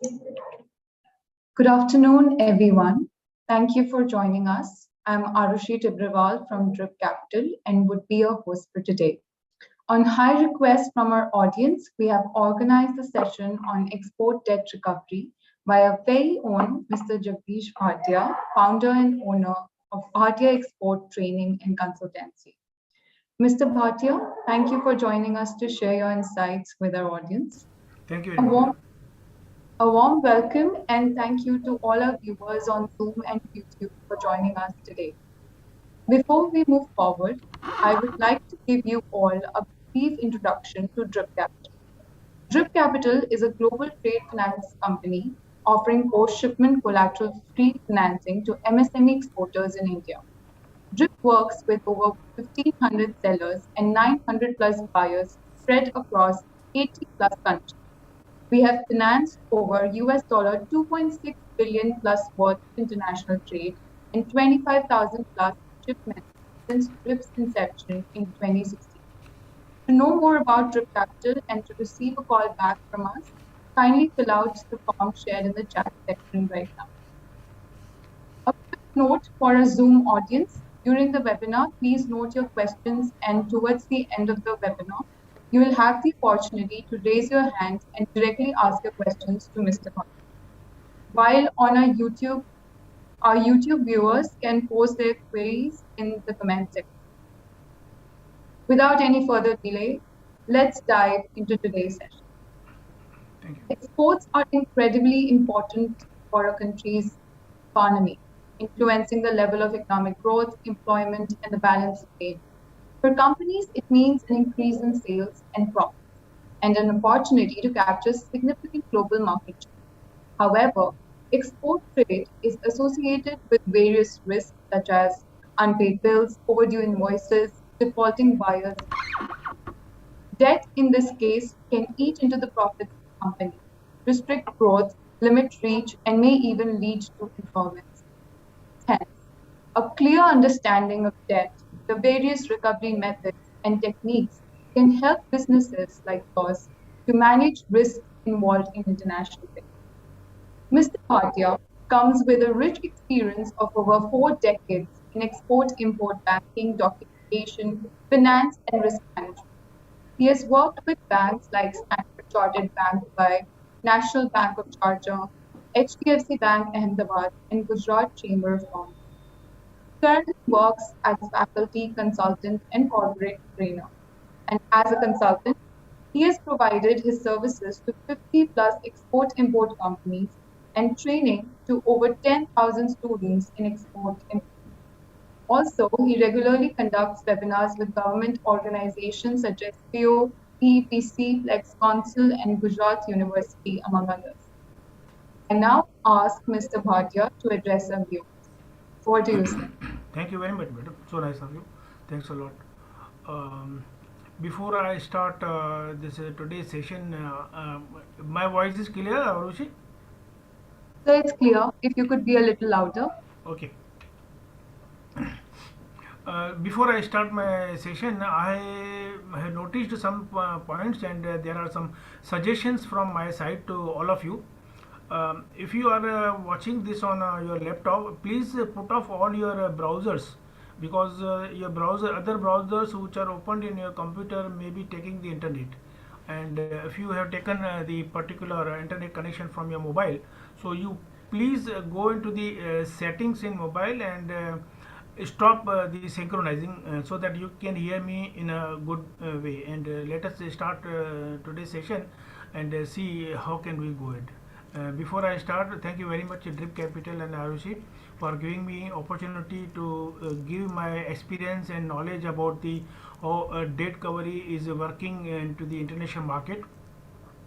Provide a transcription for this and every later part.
Good afternoon, everyone. Thank you for joining us. I'm Arushi Tibrawal from Drip Capital and would be your host for today. On high request from our audience, we have organized a session on export debt recovery by our very own Mr. Jagdish Bhatia, founder and owner of Bhatia Export Training and Consultancy. Mr. Bhatia, thank you for joining us to share your insights with our audience. Thank you A very much. warm A warm welcome and thank you to all our viewers on Zoom and YouTube for joining us today. Before we move forward, I would like to give you all a brief introduction to Drip Capital. Drip Capital is a global trade finance company offering post-shipment collateral-free financing to MSME exporters in India. Drip works with over 1,500 sellers and 900 plus buyers spread across 80 plus countries. We have financed over US $2.6 billion plus worth of international trade and 25,000 plus shipments since DRIP's inception in 2016. To know more about DRIP Capital and to receive a call back from us, kindly fill out the form shared in the chat section right now. A quick note for a Zoom audience. During the webinar, please note your questions, and towards the end of the webinar, you will have the opportunity to raise your hand and directly ask your questions to Mr. Bhatt. While on our YouTube viewers can post their queries in the comment section. Without any further delay, let's dive into today's session. Thank you. Exports are incredibly important for a country's economy, influencing the level of economic growth, employment, and the balance of trade. For companies, it means an increase in sales and profits and an opportunity to capture significant global market share. However, export trade is associated with various risks such as unpaid bills, overdue invoices, defaulting buyers. Debt in this case can eat into the profits of the company, restrict growth, limit reach, and may even lead to insolvency. Hence, a clear understanding of debt, the various recovery methods and techniques can help businesses like yours to manage risks involved in international trade. Mr. Bhatia comes with a rich experience of over 4 decades in export-import banking, documentation, finance, and risk management. He has worked with banks like Standard Chartered Bank Dubai, National Bank of Sharjah, HDFC Bank Ahmedabad, and Gujarat Chamber of Commerce. Currently works as a faculty consultant and corporate trainer. And as a consultant, he has provided his services to 50 plus export-import companies and training to over 10,000 students in export import. Also, he regularly conducts webinars with government organizations such as PO, PEPC, Flex Council, and Gujarat University, among others. I now ask Mr. Bhatia to address our viewers. What do you say? Thank you very much, madam. So nice of you. Thanks a lot. Um, Before I start this today's session, my voice is clear, Arushi? So it's clear. If you could be a little louder. Okay. Before I start my session, I have noticed some points, and there are some suggestions from my side to all of you. If you are watching this on your laptop, please put off all your browsers, because your other browsers which are opened in your computer may be taking the internet. And if you have taken the particular internet connection from your mobile, so you please go into the settings in mobile and stop the synchronizing, so that you can hear me in a good way. And let us start today's session and see how can we go ahead. Before I start, thank you very much Drip Capital and ROC for giving me opportunity to give my experience and knowledge about the how debt recovery is working into the international market.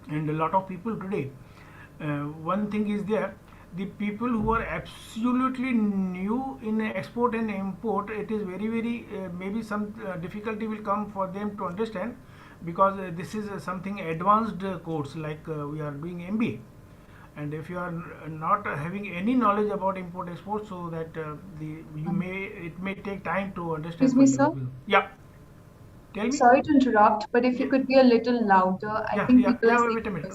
And a lot of people today, one thing is there, the people who are absolutely new in export and import, it is very maybe some difficulty will come for them to understand, because this is something advanced course, like we are doing MBA. And if you are not having any knowledge about import export, so that it may take time to understand Excuse for me, you. sir. Yeah, tell me. Sorry to interrupt, but if you could be a little louder, I think people are Wait a minute.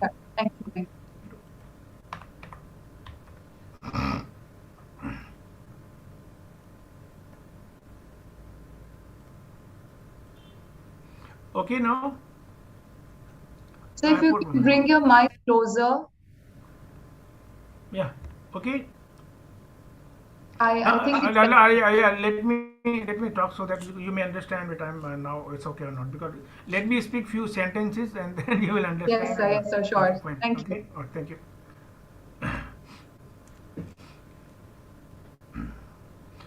Yeah, thank you. Okay, now So I if you put can one. bring your mic closer, Yeah. Okay. I think it's better. Let me talk so that you may understand that I'm now it's okay or not, because let me speak few sentences and then you will understand. Yes, sir, Okay, sure. fine. Thank you. Okay, oh, thank you.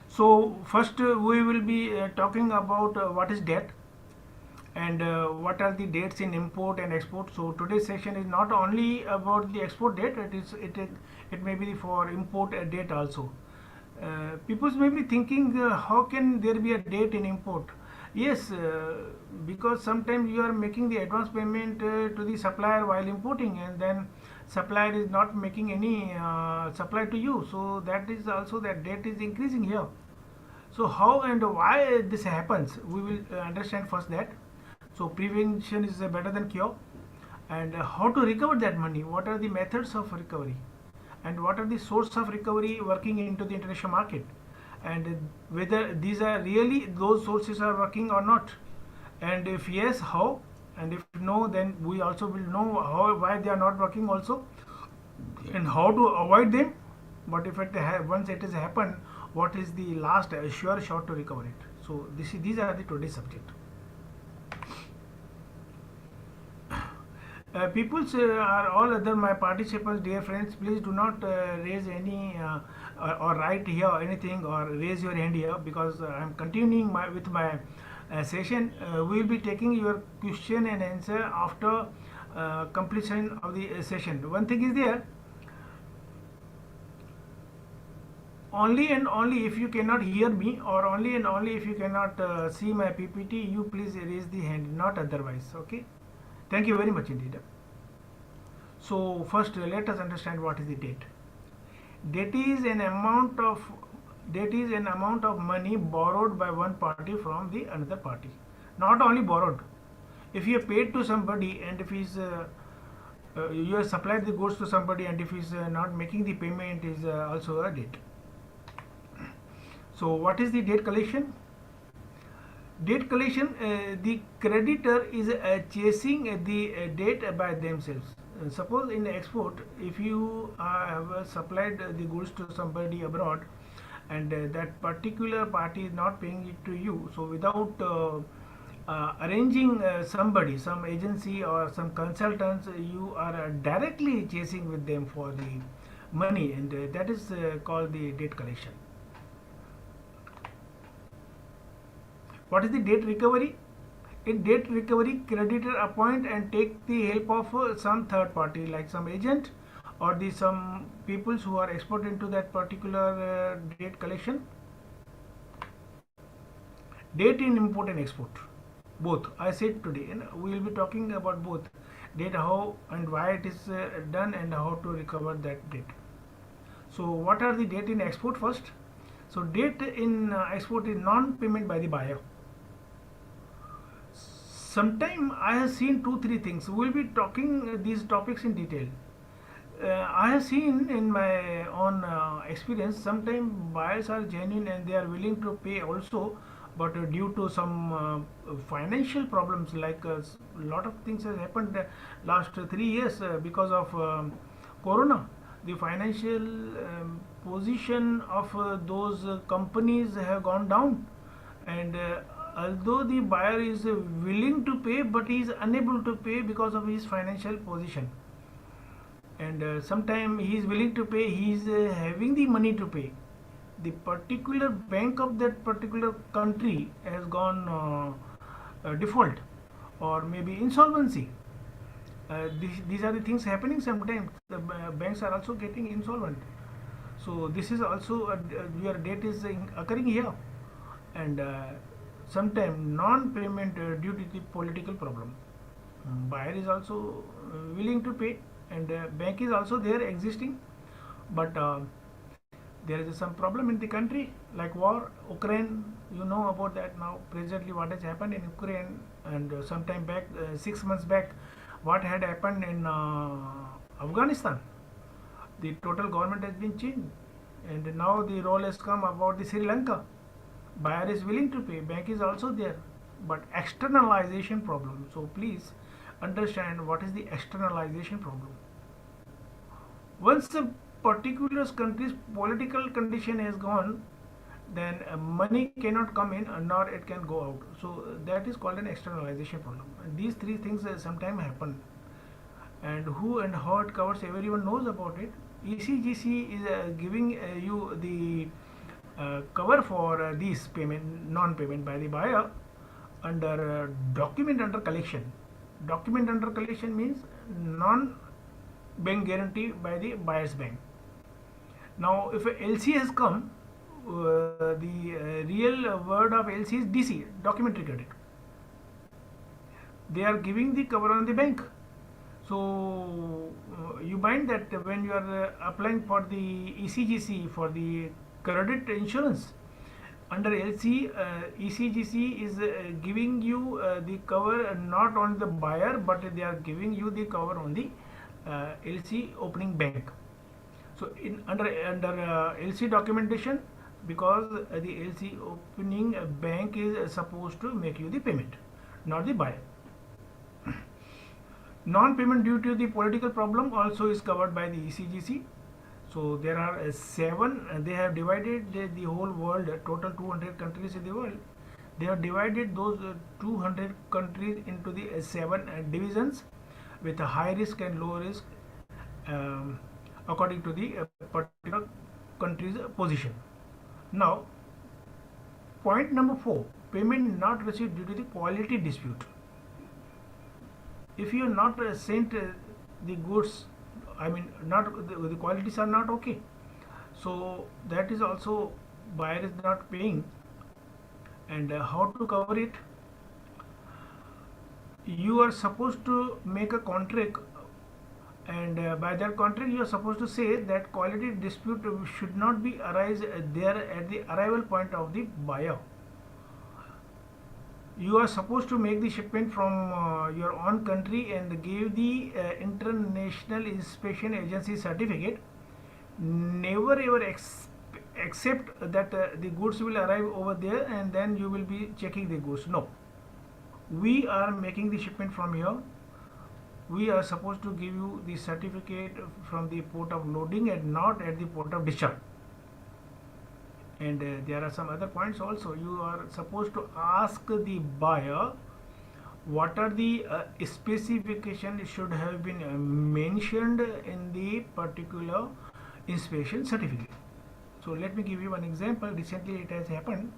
So first we will be talking about what is debt and what are the dates in import and export. So today's session is not only about the export date; it may be for import date also. People may be thinking, how can there be a date in import? Yes, because sometimes you are making the advance payment to the supplier while importing, and then supplier is not making any supply to you. So that is also that date is increasing here. So how and why this happens, we will understand first that. So prevention is better than cure, and how to recover that money. What are the methods of recovery, and what are the source of recovery working into the international market, and whether these are really those sources are working or not, and if yes, how, and if no, then we also will know how why they are not working also, and how to avoid them. But if once it has happened, what is the last sure shot to recover it? So these are the today's subject. People are all other my participants, dear friends. Please do not raise any or write here anything or raise your hand here, because I am continuing with my session. We will be taking your question and answer after completion of the session. One thing is there, only and only if you cannot hear me, or only and only if you cannot see my PPT, you please raise the hand, not otherwise. Okay, thank you very much indeed. So first let us understand what is the debt. Debt is an amount of debt is an amount of money borrowed by one party from the another party. Not only borrowed, if you have paid to somebody, and if he's you have supplied the goods to somebody, and if he's not making the payment, is also a debt. So what is the debt collection? Debt collection, the creditor is chasing the debt by themselves. Suppose in export, if you have supplied the goods to somebody abroad, and that particular party is not paying it to you, so without arranging somebody, some agency or some consultants, you are directly chasing with them for the money, and that is called the debt collection. What is the debt recovery? In debt recovery, creditor appoint and take the help of some third party, like some agent or the some peoples who are expert into that particular debt collection. Debt in import and export, both. I said today, and we will be talking about both debt, how and why it is done, and how to recover that debt. So, what are the debt in export first? So, debt in export is non-payment by the buyer. Sometime I have seen two three things. We will be talking these topics in detail. I have seen in my own experience, sometimes buyers are genuine and they are willing to pay also, but due to some financial problems, like a lot of things has happened last 3 years because of Corona. The financial position of those companies have gone down, and although the buyer is willing to pay, but he is unable to pay because of his financial position, and sometimes he is willing to pay, he is having the money to pay, the particular bank of that particular country has gone default or maybe insolvency. These are the things happening. Sometimes the banks are also getting insolvent, so this is also your debt is occurring here, and sometimes non-payment due to the political problem. Buyer is also willing to pay, and bank is also there existing, but there is some problem in the country, like war, Ukraine. You know about that now. Presently, what has happened in Ukraine, and sometime back, 6 months back, what had happened in Afghanistan. The total government has been changed, and now the role has come about the Sri Lanka. Buyer is willing to pay, bank is also there. but externalization problem. So please understand what is the externalization problem. Once a particular country's political condition is gone, then money cannot come in nor it can go out. So that is called an externalization problem. And these three things sometimes happen, and who and how it covers, everyone knows about it. ECGC is giving you the cover for these payment non-payment by the buyer under document under collection. Document under collection means non-bank guarantee by the buyer's bank. Now if a LC has come, the real word of LC is DC, documentary credit. They are giving the cover on the bank. So you mind that when you are applying for the ECGC for the credit insurance under LC, ECGC is giving you the cover not on the buyer, but they are giving you the cover on the LC opening bank. So in under LC documentation, because the LC opening bank is supposed to make you the payment, not the buyer. Non-payment due to the political problem also is covered by the ECGC. So there are 7. They have divided the whole world, total 200 countries in the world. They have divided those 200 countries into the 7 divisions with a high risk and low risk according to the particular country's position. Now, point number 4, payment not received due to the quality dispute. If you are not sent the goods, I mean not the qualities are not okay, so that is also buyer is not paying. And how to cover it? You are supposed to make a contract, and by that contract you are supposed to say that quality dispute should not be arise there at the arrival point of the buyer. You are supposed to make the shipment from your own country and give the international inspection agency certificate. Never ever accept that the goods will arrive over there and then you will be checking the goods. No, we are making the shipment from here. We are supposed to give you the certificate from the port of loading and not at the port of discharge. And there are some other points also. You are supposed to ask the buyer what are the specifications should have been mentioned in the particular inspection certificate. So let me give you one example. Recently it has happened.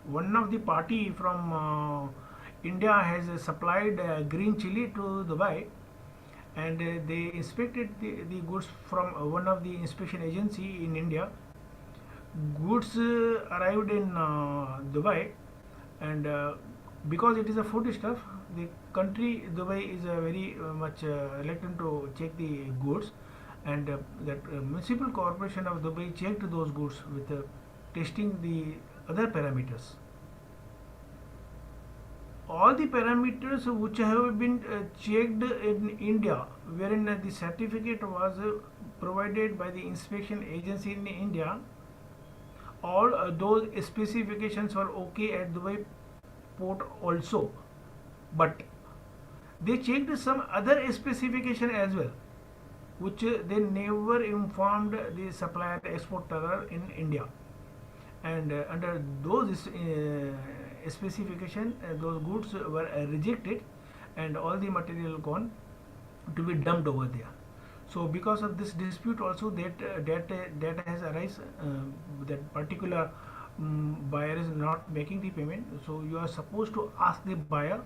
One of the party from India has supplied green chili to Dubai, and they inspected the goods from one of the inspection agency in India. Goods arrived in Dubai, and because it is a food stuff, the country Dubai is very much reluctant to check the goods, and that municipal corporation of Dubai checked those goods with testing the other parameters. All the parameters which have been checked in India, wherein the certificate was provided by the inspection agency in India, all those specifications were okay at Dubai port also, but they checked some other specification as well, which they never informed the supplier exporter in India, and under those specification those goods were rejected and all the material gone to be dumped over there. So because of this dispute also, that has arisen, that particular buyer is not making the payment. So you are supposed to ask the buyer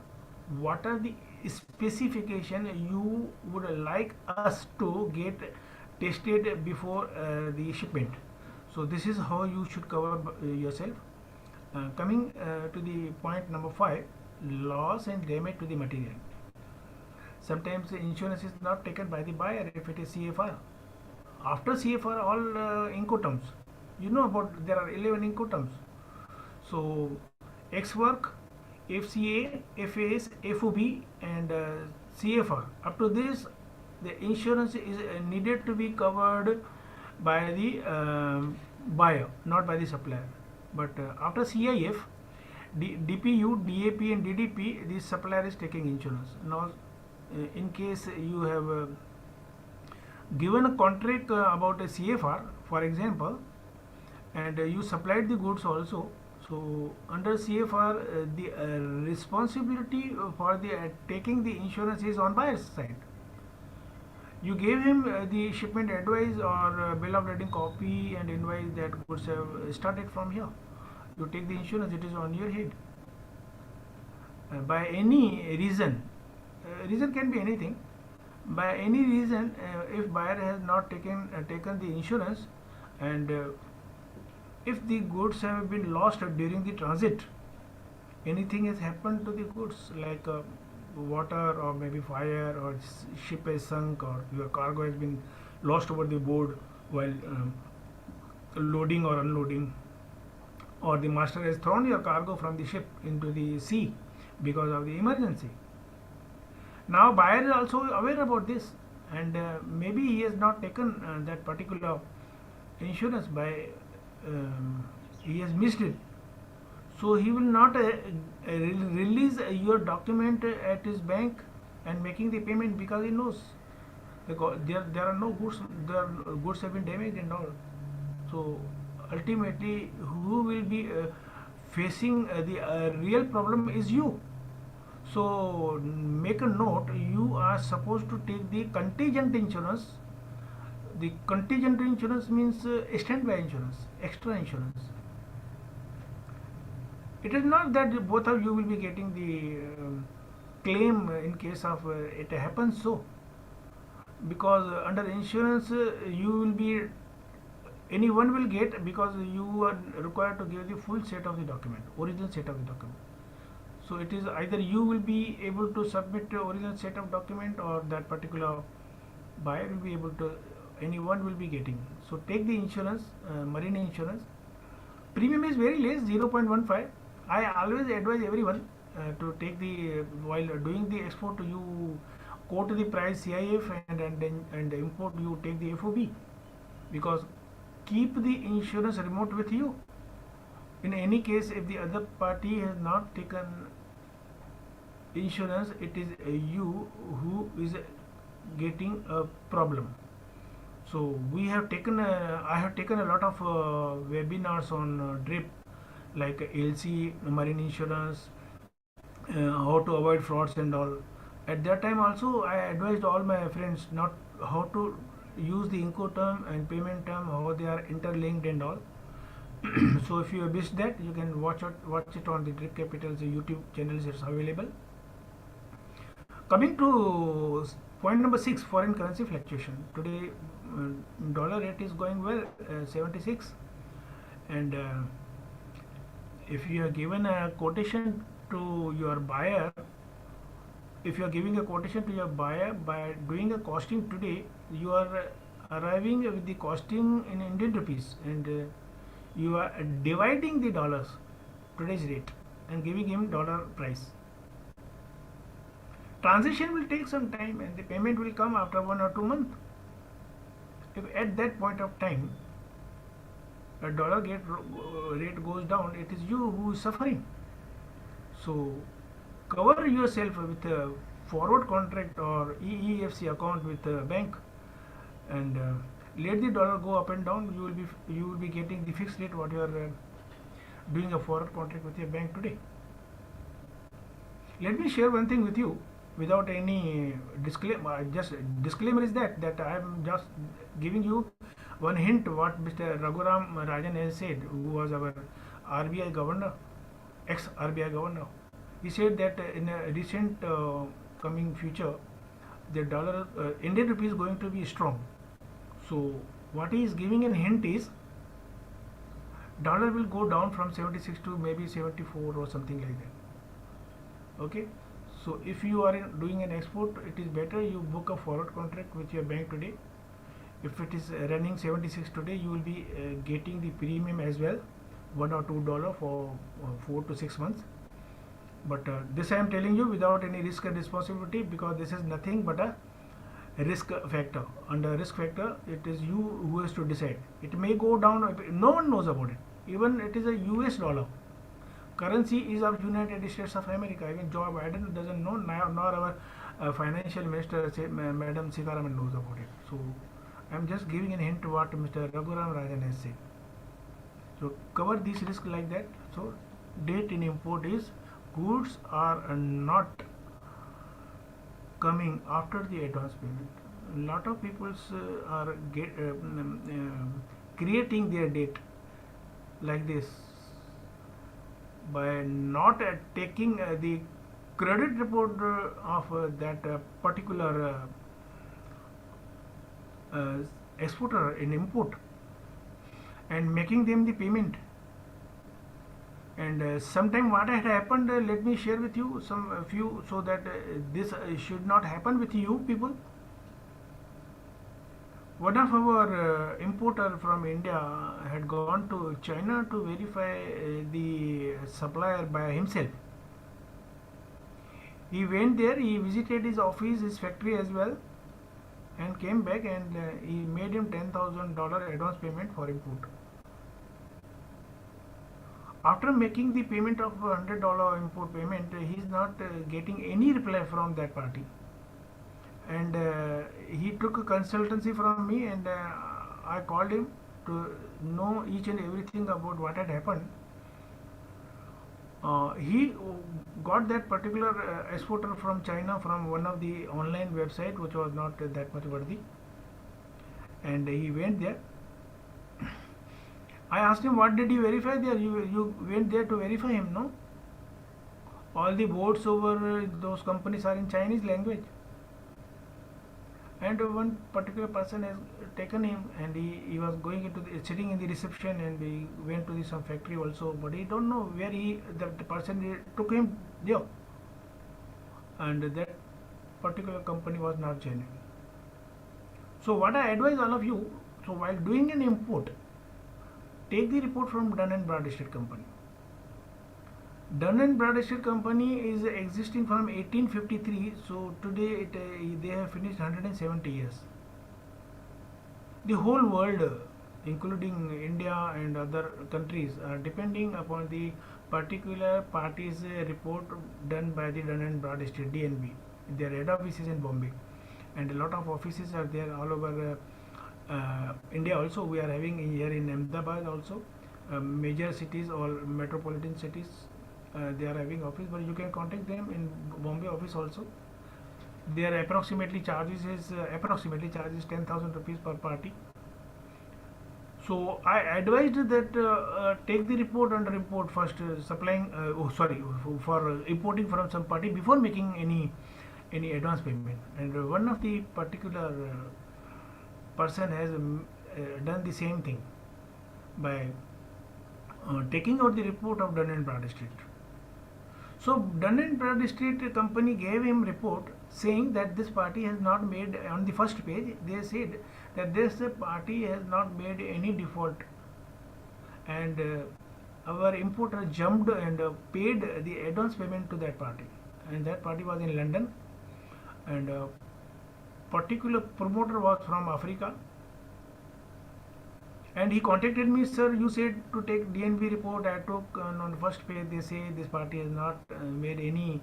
what are the specification you would like us to get tested before the shipment. So this is how you should cover yourself. Coming to the point number 5, loss and damage to the material. Sometimes insurance is not taken by the buyer if it is CFR. After CFR, all Incoterms. You know about, there are 11 Incoterms. So X work, FCA, FAS, FOB and CFR. Up to this, the insurance is needed to be covered by the buyer, not by the supplier. But after CIF, DPU, DAP and DDP, this supplier is taking insurance. Now, in case you have given a contract about a CFR, for example, and you supplied the goods also. So under CFR, the responsibility for the taking the insurance is on buyer's side. You gave him the shipment advice or bill of lading copy and invoice that goods have started from here. You take the insurance, it is on your head. By any reason, reason can be anything. By any reason, if buyer has not taken the insurance, and if the goods have been lost during the transit, anything has happened to the goods like water or maybe fire or ship has sunk or your cargo has been lost over the board while loading or unloading, or the master has thrown your cargo from the ship into the sea because of the emergency. Now buyer is also aware about this, and maybe he has not taken that particular insurance by he has missed it, so he will not release your document at his bank and making the payment because he knows because there are no goods, their goods have been damaged and all. So ultimately who will be facing the real problem is you. So make a note, you are supposed to take the contingent insurance. The contingent insurance means standby insurance, extra insurance. It is not that both of you will be getting the claim in case of it happens so, because under insurance you will be, anyone will get, because you are required to give the full set of the document, original set of the document. So it is either you will be able to submit the original set of document or that particular buyer will be able to, anyone will be getting. So take the insurance, marine insurance. Premium is very less, 0.15. I always advise everyone to take the while doing the export, you quote the price CIF and import you take the FOB, because keep the insurance remote with you. In any case, if the other party has not taken insurance, it is you who is getting a problem. So we have taken I have taken a lot of webinars on DRIP, like LC, marine insurance, how to avoid frauds and all. At that time also I advised all my friends not how to use the Incoterm and payment term, how they are interlinked and all. So if you have missed that, you can watch it on the DRIP Capital's YouTube channels. It's available. Coming to point number 6, foreign currency fluctuation. Today dollar rate is going well, 76, and if you are given a quotation to your buyer, if you are giving a quotation to your buyer by doing a costing today, you are arriving with the costing in Indian rupees, and you are dividing the dollars, today's rate, and giving him dollar price. Transition will take some time and the payment will come after 1 or 2 months. If at that point of time a dollar rate goes down, it is you who is suffering. So cover yourself with a forward contract or EEFC account with a bank, and let the dollar go up and down. You will be getting the fixed rate what you are doing a forward contract with your bank today. Let me share one thing with you without any disclaimer. Just disclaimer is that I am just giving you one hint what Mr. Raghuram Rajan has said, who was our RBI governor, ex RBI governor. He said that in a recent coming future, the dollar Indian rupee is going to be strong. So what he is giving a hint is dollar will go down from 76 to maybe 74 or something like that. Okay. So if you are doing an export, it is better you book a forward contract with your bank today. If it is running 76 today, you will be getting the premium as well, $1 or $2 for 4 to 6 months. But this I am telling you without any risk and responsibility, because this is nothing but a risk factor. Under risk factor, it is you who has to decide. It may go down, no one knows about it. Even it is a US dollar. currency is of United States of America. Even Joe Biden doesn't know, nor our financial minister, Madam Sitaraman, knows about it. So I'm just giving a hint to what Mr. Raghuram Rajan has said. So cover this risk like that. So date in import is goods are not coming after the advance payment. A lot of people are creating their date like this by not taking the credit report of that particular exporter in import and making them the payment. And sometime what had happened, let me share with you some few, so that this should not happen with you people. One of our importer from India had gone to China to verify the supplier by himself. He went there, he visited his office, his factory as well, and came back, and he made him $10,000 advance payment for import. After making the payment of $100 import payment, he is not getting any reply from that party. And he took a consultancy from me, and I called him to know each and everything about what had happened. He got that particular exporter from China from one of the online website which was not that much worthy, and he went there. I asked him, what did you verify there? You went there to verify him, no? All the boards over those companies are in Chinese language. And one particular person has taken him, and he was going into sitting in the reception, and we went to some factory also, but he don't know where the person took him there. And that particular company was not genuine. So what I advise all of you, so while doing an import, take the report from Dun and Bradstreet company. Dun and Bradstreet company is existing from 1853, so today they have finished 170 years. The whole world, including India and other countries, are depending upon the particular party's report done by the Dun and Bradstreet (DNB). Their head office is in Bombay, and a lot of offices are there all over India. Also, we are having here in Ahmedabad also, major cities or metropolitan cities. They are having office, but you can contact them in Bombay office also. Their approximately charges 10,000 rupees per party. So I advised that take the report under import first, for importing from some party before making any advance payment. And one of the particular person has done the same thing by taking out the report of Dun and Bradstreet. So Dun and Bradstreet company gave him report saying that this party has not made, on the first page they said that this party has not made any default, and our importer jumped and paid the advance payment to that party, and that party was in London, and particular promoter was from Africa. And he contacted me, sir, you said to take DNB report. I took on the first page, they say this party has not made any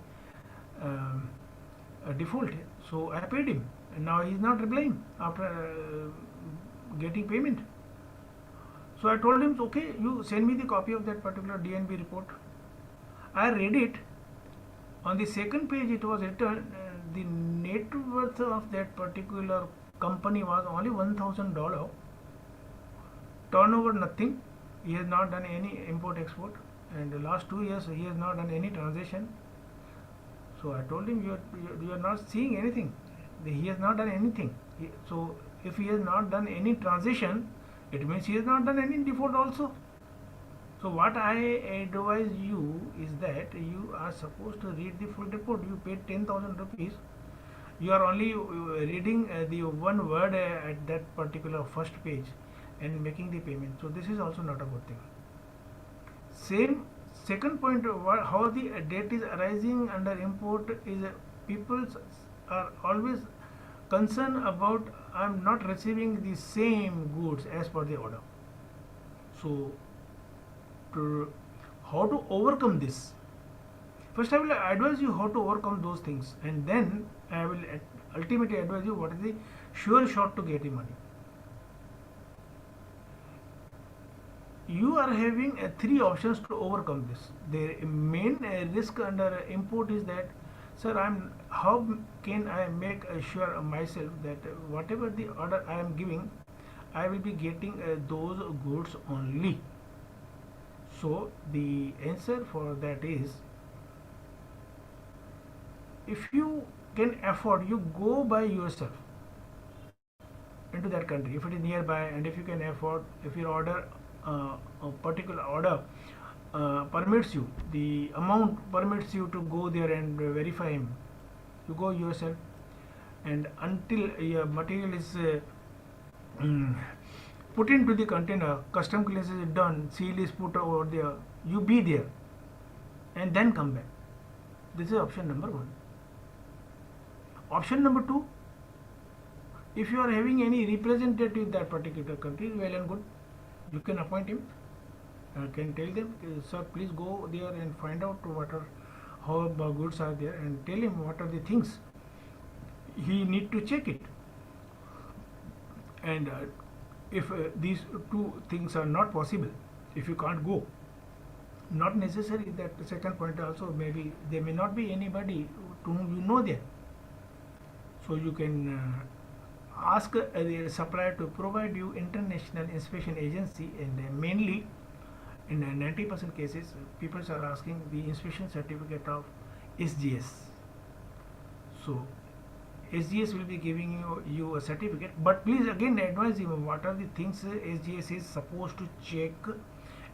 default. So I paid him, and now he is not replying after getting payment. So I told him, okay, you send me the copy of that particular DNB report. I read it. On the second page, it was written the net worth of that particular company was only $1,000. Turnover nothing. He has not done any import export, and the last 2 years he has not done any transaction. So I told him, you are not seeing anything. He has not done anything. So if he has not done any transaction, it means he has not done any default also. So what I advise you is that you are supposed to read the full report. You paid 10,000 rupees. You are only reading the one word at that particular first page and making the payment. So this is also not a good thing. Same second point, how the debt is arising under import is people are always concerned about I am not receiving the same goods as per the order. So how to overcome this. First I will advise you how to overcome those things, and then I will ultimately advise you what is the sure shot to get the money. You are having three options to overcome this. The main risk under import is that, sir, how can I make sure myself that whatever the order I am giving, I will be getting those goods only. So the answer for that is, if you can afford, you go by yourself into that country if it is nearby, and if you can afford, if your order, a particular order permits you, the amount permits you to go there and verify him, you go yourself, and until your material is mm, put into the container, custom clearance is done, seal is put over there, you be there and then come back. This is option number one. Option number two, if you are having any representative in that particular country, well and good, you can appoint him, can tell them, sir, please go there and find out what are, how goods are there, and tell him what are the things he need to check it. And if these two things are not possible, if you can't go, not necessary that second point also, maybe there may not be anybody to whom you know there, so you can ask the supplier to provide you international inspection agency, and mainly in 90% cases people are asking the inspection certificate of SGS. So SGS will be giving you a certificate, but please again advise him what are the things SGS is supposed to check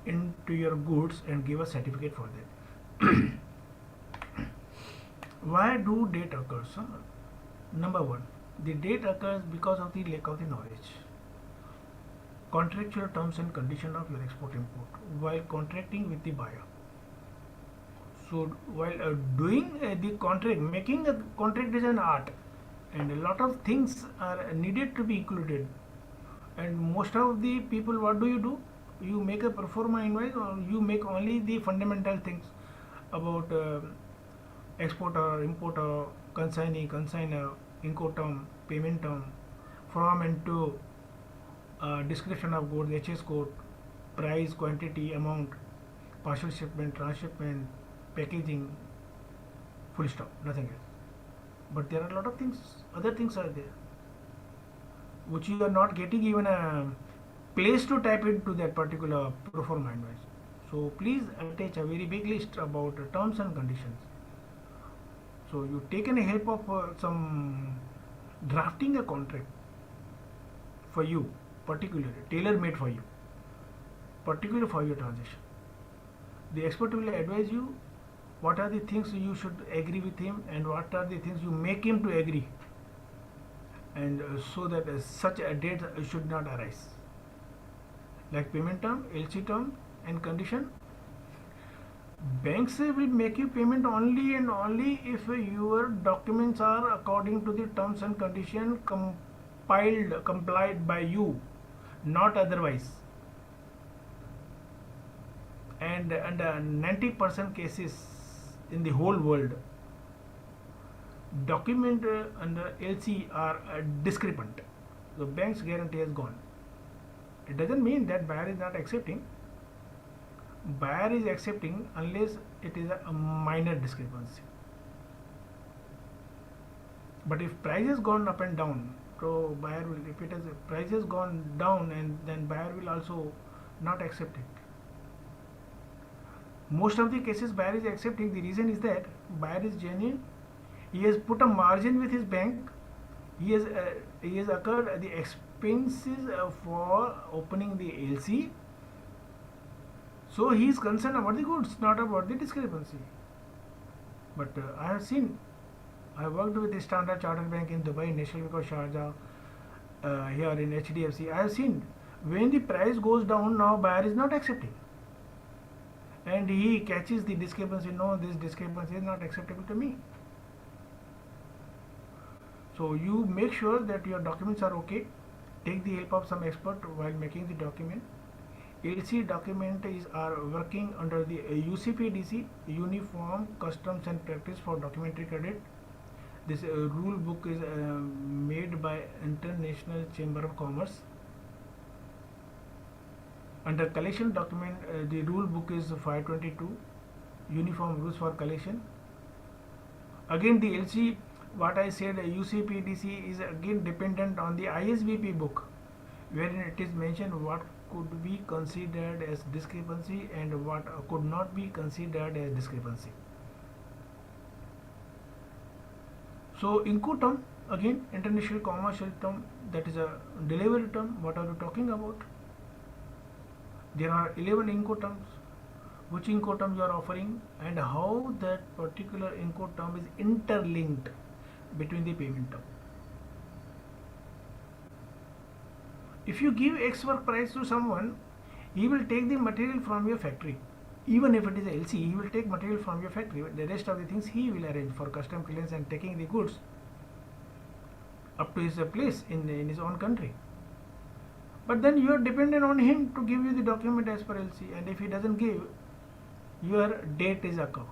into your goods and give a certificate for that. Why do date occurs? Number one, the date occurs because of the lack of the knowledge. Contractual terms and condition of your export import while contracting with the buyer. So while doing the contract, making a contract is an art, and a lot of things are needed to be included. And most of the people, what do? You make a pro forma invoice, or you make only the fundamental things about exporter, importer, consignee, consigner, Incoterm, payment term, from and to, description of goods, HS code, price, quantity, amount, partial shipment, transshipment, packaging, full stop, nothing else. But there are a lot of things, other things are there, which you are not getting even a place to type into that particular pro forma invoice. So please attach a very big list about terms and conditions. So you taken a help of some drafting a contract for you, particularly tailor made for you, particular for your transaction. The expert will advise you what are the things you should agree with him, and what are the things you make him to agree, and so that such a date should not arise. Like payment term, LC term and condition, banks will make you payment only and only if your documents are according to the terms and condition complied by you, not otherwise. And under 90% cases in the whole world, document under LC are discrepant. The bank's guarantee has gone. It doesn't mean that buyer is not accepting. Buyer is accepting unless it is a minor discrepancy. But if price has gone up and down, so buyer will, if it has price has gone down, and then buyer will also not accept it. Most of the cases buyer is accepting. The reason is that buyer is genuine. He has put a margin with his bank. He has occurred the expenses for opening the LC. So he is concerned about the goods, not about the discrepancy. But I have seen, I worked with the Standard Chartered Bank in Dubai, National Bank of Sharjah, here in HDFC. I have seen when the price goes down, now buyer is not accepting, and he catches the discrepancy. No, this discrepancy is not acceptable to me. So you make sure that your documents are okay. Take the help of some expert while making the document. LC document are working under the UCPDC, Uniform Customs and Practice for Documentary Credit. This rule book is made by International Chamber of Commerce. Under collection document, the rule book is 522, Uniform Rules for Collection. Again, the LC, what I said, UCPDC is again dependent on the ISBP book, wherein it is mentioned what could be considered as discrepancy and what could not be considered as discrepancy. So, Incoterm, again, international commercial term, that is a delivery term. What are you talking about? There are 11 Incoterms. Which Incoterm you are offering and how that particular Incoterm is interlinked between the payment term. If you give X work price to someone, he will take the material from your factory. Even if it is a LC, he will take material from your factory. The rest of the things he will arrange for custom clearance and taking the goods up to his place in his own country. But then you are dependent on him to give you the document as per LC, and if he doesn't give, your date is occur.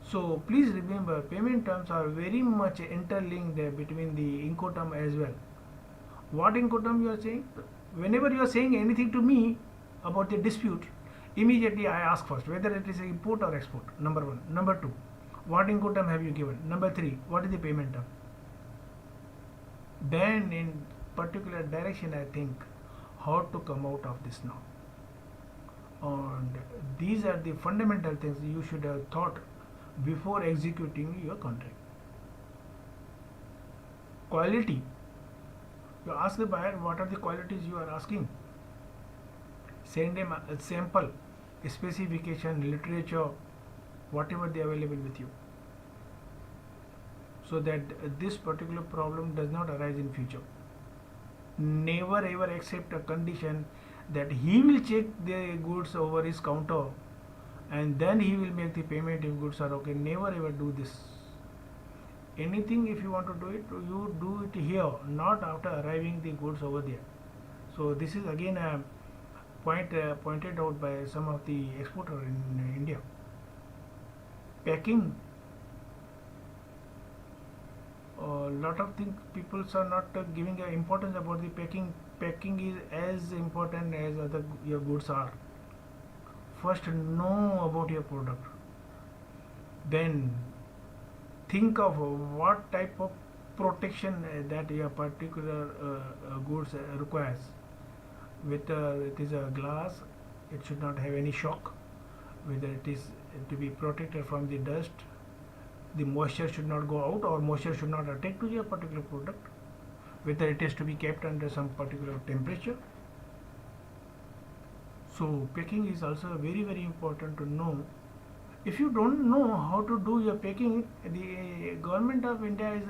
So please remember, payment terms are very much interlinked between the Incoterm as well. What Incoterm you are saying? Whenever you are saying anything to me about the dispute, immediately I ask first whether it is import or export. Number one. Number two, what Incoterm have you given? Number three, what is the payment term? Then in particular direction I think how to come out of this now. And these are the fundamental things you should have thought before executing your contract. Quality. You ask the buyer what are the qualities you are asking. Send him a sample, specification, literature, whatever they are available with you, so that this particular problem does not arise in future. Never ever accept a condition that he will check the goods over his counter and then he will make the payment if goods are okay. Never ever do this. Anything if you want to do it, you do it here, not after arriving the goods over there. So this is again a point pointed out by some of the exporter in India. Packing. A lot of things people are not giving importance about the packing. Packing is as important as other your goods are. First know about your product, then think of what type of protection that your particular goods requires. Whether it is a glass, it should not have any shock. Whether it is to be protected from the dust, the moisture should not go out or moisture should not attach to your particular product. Whether it is to be kept under some particular temperature. So packing is also very very important to know. If you don't know how to do your packing, the government of India is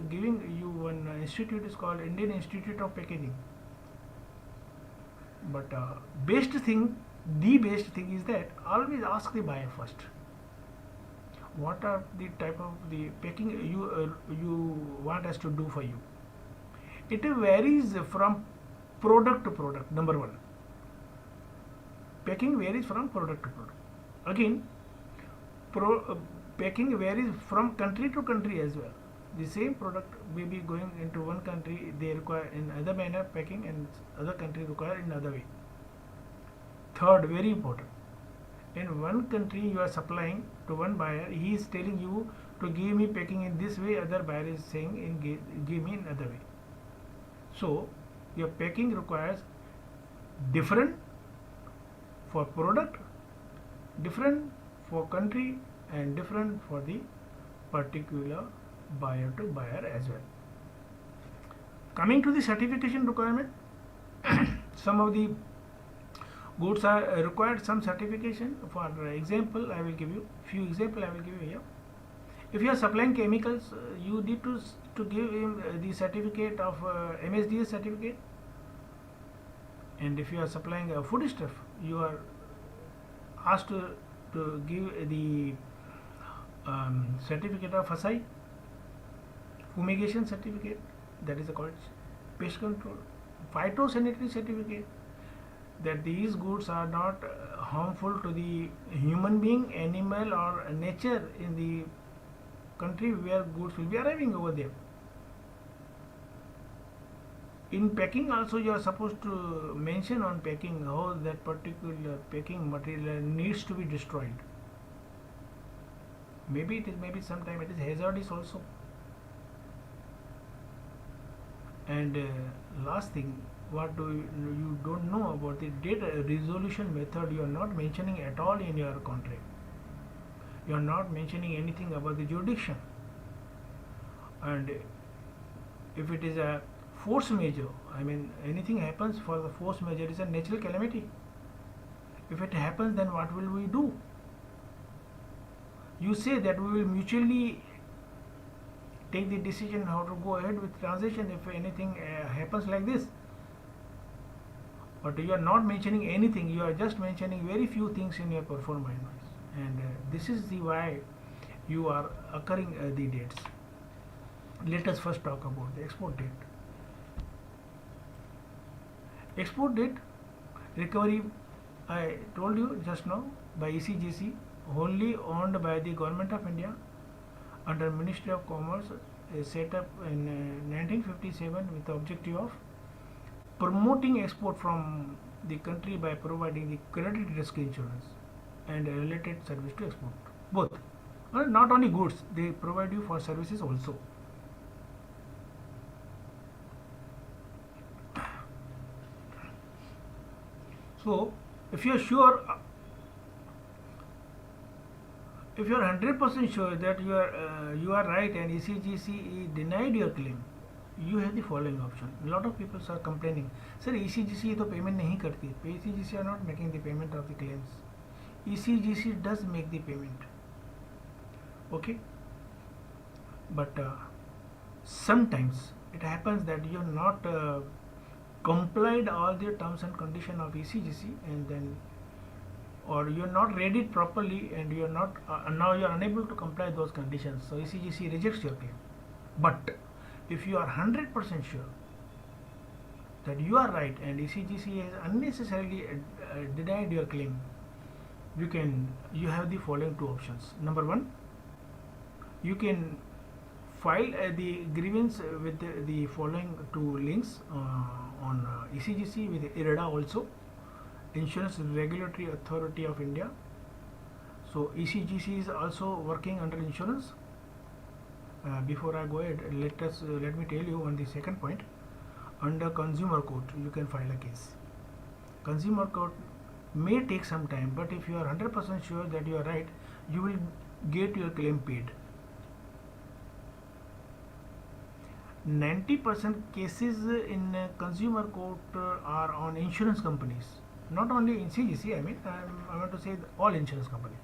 giving you one institute is called Indian Institute of Packaging. But the best thing is that always ask the buyer first. What are the type of the packing you want us to do for you? It varies from product to product. Number one, packing varies from product to product. Again, packing varies from country to country as well. The same product may be going into one country, they require in other manner packing, and other country require in other way. Third, very important. In one country you are supplying to one buyer, he is telling you to give me packing in this way, other buyer is saying give me in other way. So your packing requires different for product, different for country, and different for the particular buyer to buyer as well. Coming to the certification requirement, some of the goods are required some certification. For example, I will give you few example. I will give you here. If you are supplying chemicals, you need to give him the certificate of MSDS certificate. And if you are supplying food stuff, you are asked to give the certificate of FSI, fumigation certificate, that is called pest control, phytosanitary certificate, that these goods are not harmful to the human being, animal, or nature in the country where goods will be arriving over there. In packing also you are supposed to mention on packing how that particular packing material needs to be destroyed. Maybe it is, maybe sometime it is hazardous also. And last thing, what do you don't know about the debt resolution method, you are not mentioning at all in your contract. You are not mentioning anything about the jurisdiction. And if it is a force majeure, I mean anything happens for the force majeure is a natural calamity. If it happens, then what will we do? You say that we will mutually take the decision how to go ahead with transaction if anything happens like this. But you are not mentioning anything, you are just mentioning very few things in your performa invoice. And this is the why you are occurring the dates. Let us first talk about the export date. Export date recovery, I told you just now, by ECGC, wholly owned by the Government of India under Ministry of Commerce, is set up in 1957 with the objective of promoting export from the country by providing the credit risk insurance and related service to export. Both. Not only goods, they provide you for services also. So, if you are sure, if you are 100% sure that you are right and ECGC denied your claim, you have the following option. A lot of people are complaining, sir, ECGC तो payment नहीं करती. ECGC are not making the payment of the claims. ECGC does make the payment. Okay, but sometimes it happens that you are not complied all the terms and condition of ECGC, and then or you are not read it properly and you are not now you are unable to comply those conditions, so ECGC rejects your claim. But if you are 100% sure that you are right and ECGC has unnecessarily denied your claim, you have the following two options. Number one, you can file the grievance with the following two links on ECGC with IRDA also, Insurance Regulatory Authority of India. So ECGC is also working under insurance. Before I go ahead, let me tell you on the second point. Under Consumer Court, you can file a case. Consumer Court may take some time, but if you are 100% sure that you are right, you will get your claim paid. 90% cases in Consumer Court are on insurance companies. Not only in CGC, I mean, I want to say all insurance companies,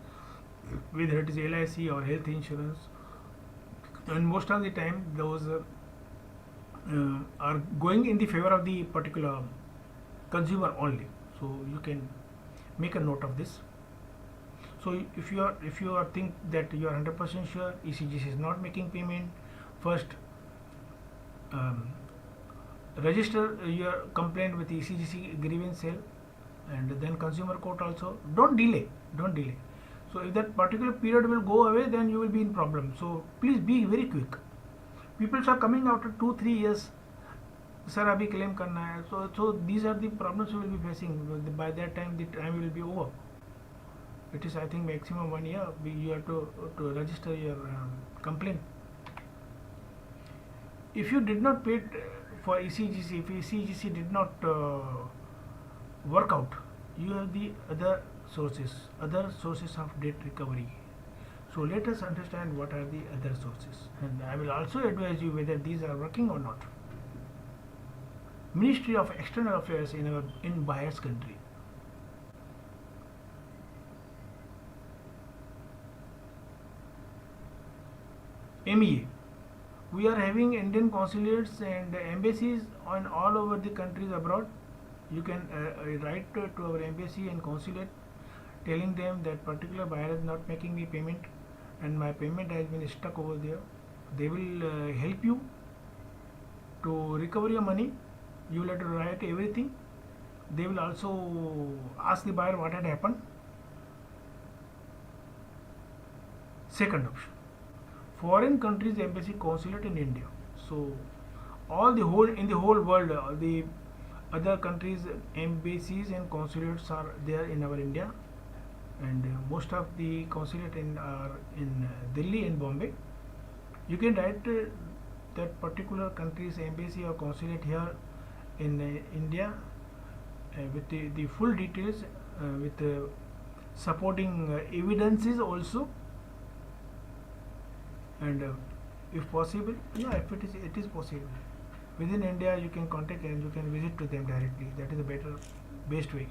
whether it is LIC or health insurance, and most of the time those are going in the favor of the particular consumer only. So you can make a note of this. So if you are think that you are 100% sure ECGC is not making payment, first register your complaint with ECGC grievance cell, and then Consumer Court also. Don't delay. So if that particular period will go away, then you will be in problem. So please be very quick. People are coming after 2-3 years, sir abhi claim karna hai. So these are the problems you will be facing. By that time the time will be over. It is, I think, maximum 1 year you have to register your complaint. If you did not pay for ECGC, if ECGC did not work out, you have the other sources of debt recovery. So let us understand what are the other sources, and I will also advise you whether these are working or not. Ministry of External Affairs in buyer's country. MEA. We are having Indian consulates and embassies on all over the countries abroad. You can write to our embassy and consulate telling them that particular buyer is not making me payment and my payment has been stuck over there. They will help you to recover your money. You will have to write everything They will also ask the buyer what had happened. Second option, foreign countries embassy consulate in India. So all the whole in the whole world, the other countries embassies and consulates are there in our India, and most of the consulate are in Delhi and Bombay. You can write that particular country's embassy or consulate here in India with the full details, with supporting evidences also, and if possible, yeah, if it is possible within India, you can contact and you can visit to them directly. That is a better, best way.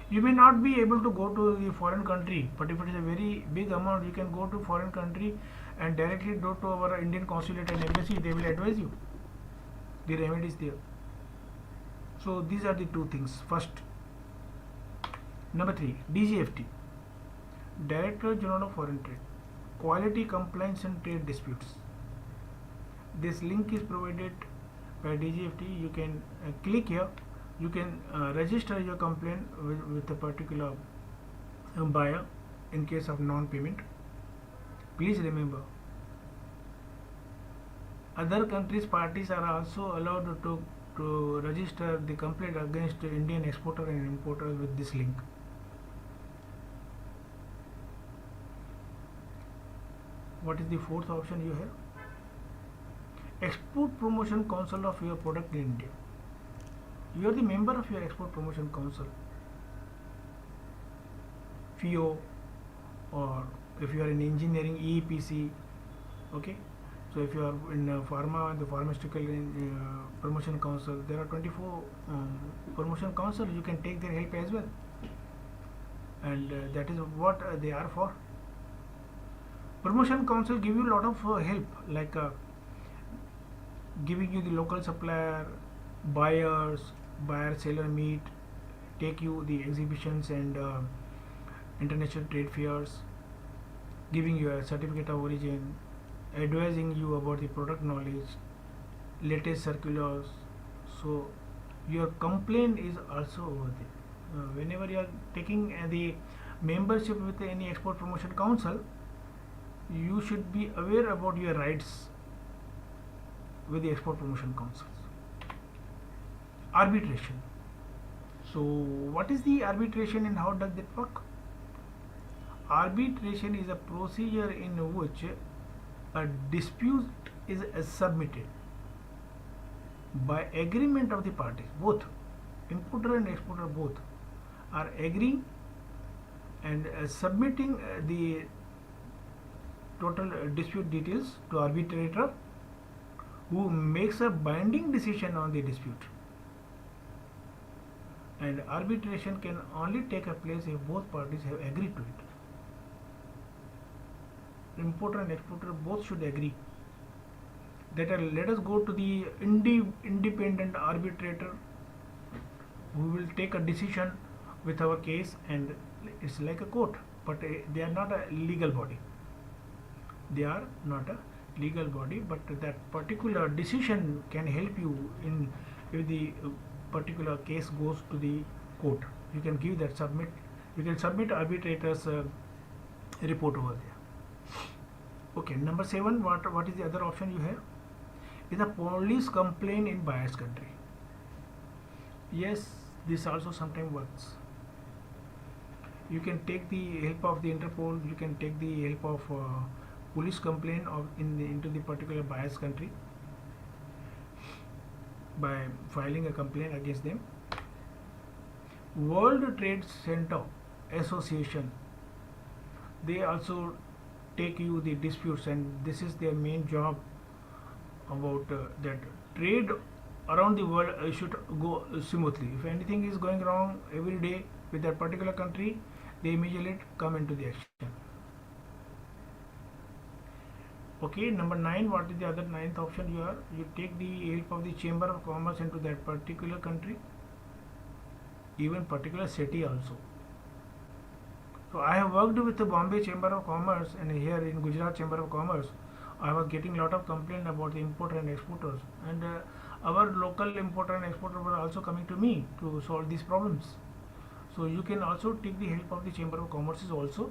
You may not be able to go to the foreign country, but if it is a very big amount, you can go to foreign country and directly go to our Indian consulate and embassy. They will advise you the remedies there. So these are the two things. First, number 3, DGFT, Director General of Foreign Trade, Quality, Compliance and Trade Disputes. This link is provided by DGFT. You can click here. You can register your complaint with a particular buyer in case of non-payment. Please remember, other countries' parties are also allowed to register the complaint against Indian exporter and importer with this link. What is the fourth option you have? Export Promotion Council of your product in India. You are the member of your Export Promotion Council, FIO, or if you are in engineering, EPC. Okay, so if you are in pharma, the Pharmaceutical Promotion Council, there are 24 promotion council. You can take their help as well, and that is what they are for. Promotion Council give you a lot of help, like giving you the local supplier, buyers, buyer-seller meet, take you the exhibitions and international trade fairs, giving you a certificate of origin, advising you about the product knowledge, latest circulars. So your complaint is also over there. Whenever you are taking the membership with any export promotion council, you should be aware about your rights with the export promotion councils. Arbitration. So what is the arbitration and how does it work? Arbitration is a procedure in which a dispute is submitted by agreement of the parties. Both importer and exporter both are agreeing and submitting the total dispute details to arbitrator, who makes a binding decision on the dispute. And arbitration can only take a place if both parties have agreed to it. Importer and exporter both should agree that let us go to the independent arbitrator who will take a decision with our case, and it's like a court, but they are not a legal body. They are not a legal body, but that particular decision can help you in if the particular case goes to the court. You can give that you can submit arbitrator's report over there. Okay, number 7, what is the other option you have? Is a police complaint in buyer's country. Yes, this also sometimes works. You can take the help of the Interpol. You can take the help of police complaint into the particular buyer's country by filing a complaint against them. World Trade Center Association, they also take you the disputes, and this is their main job about that trade around the world should go smoothly. If anything is going wrong every day with that particular country, they immediately come into the action. Okay, number 9, what is the other 9th option you are? You take the help of the Chamber of Commerce into that particular country, even particular city also. So I have worked with the Bombay Chamber of Commerce, and here in Gujarat Chamber of Commerce, I was getting a lot of complaint about the importer and exporters, and our local importer and exporter were also coming to me to solve these problems. So you can also take the help of the Chamber of Commerce also.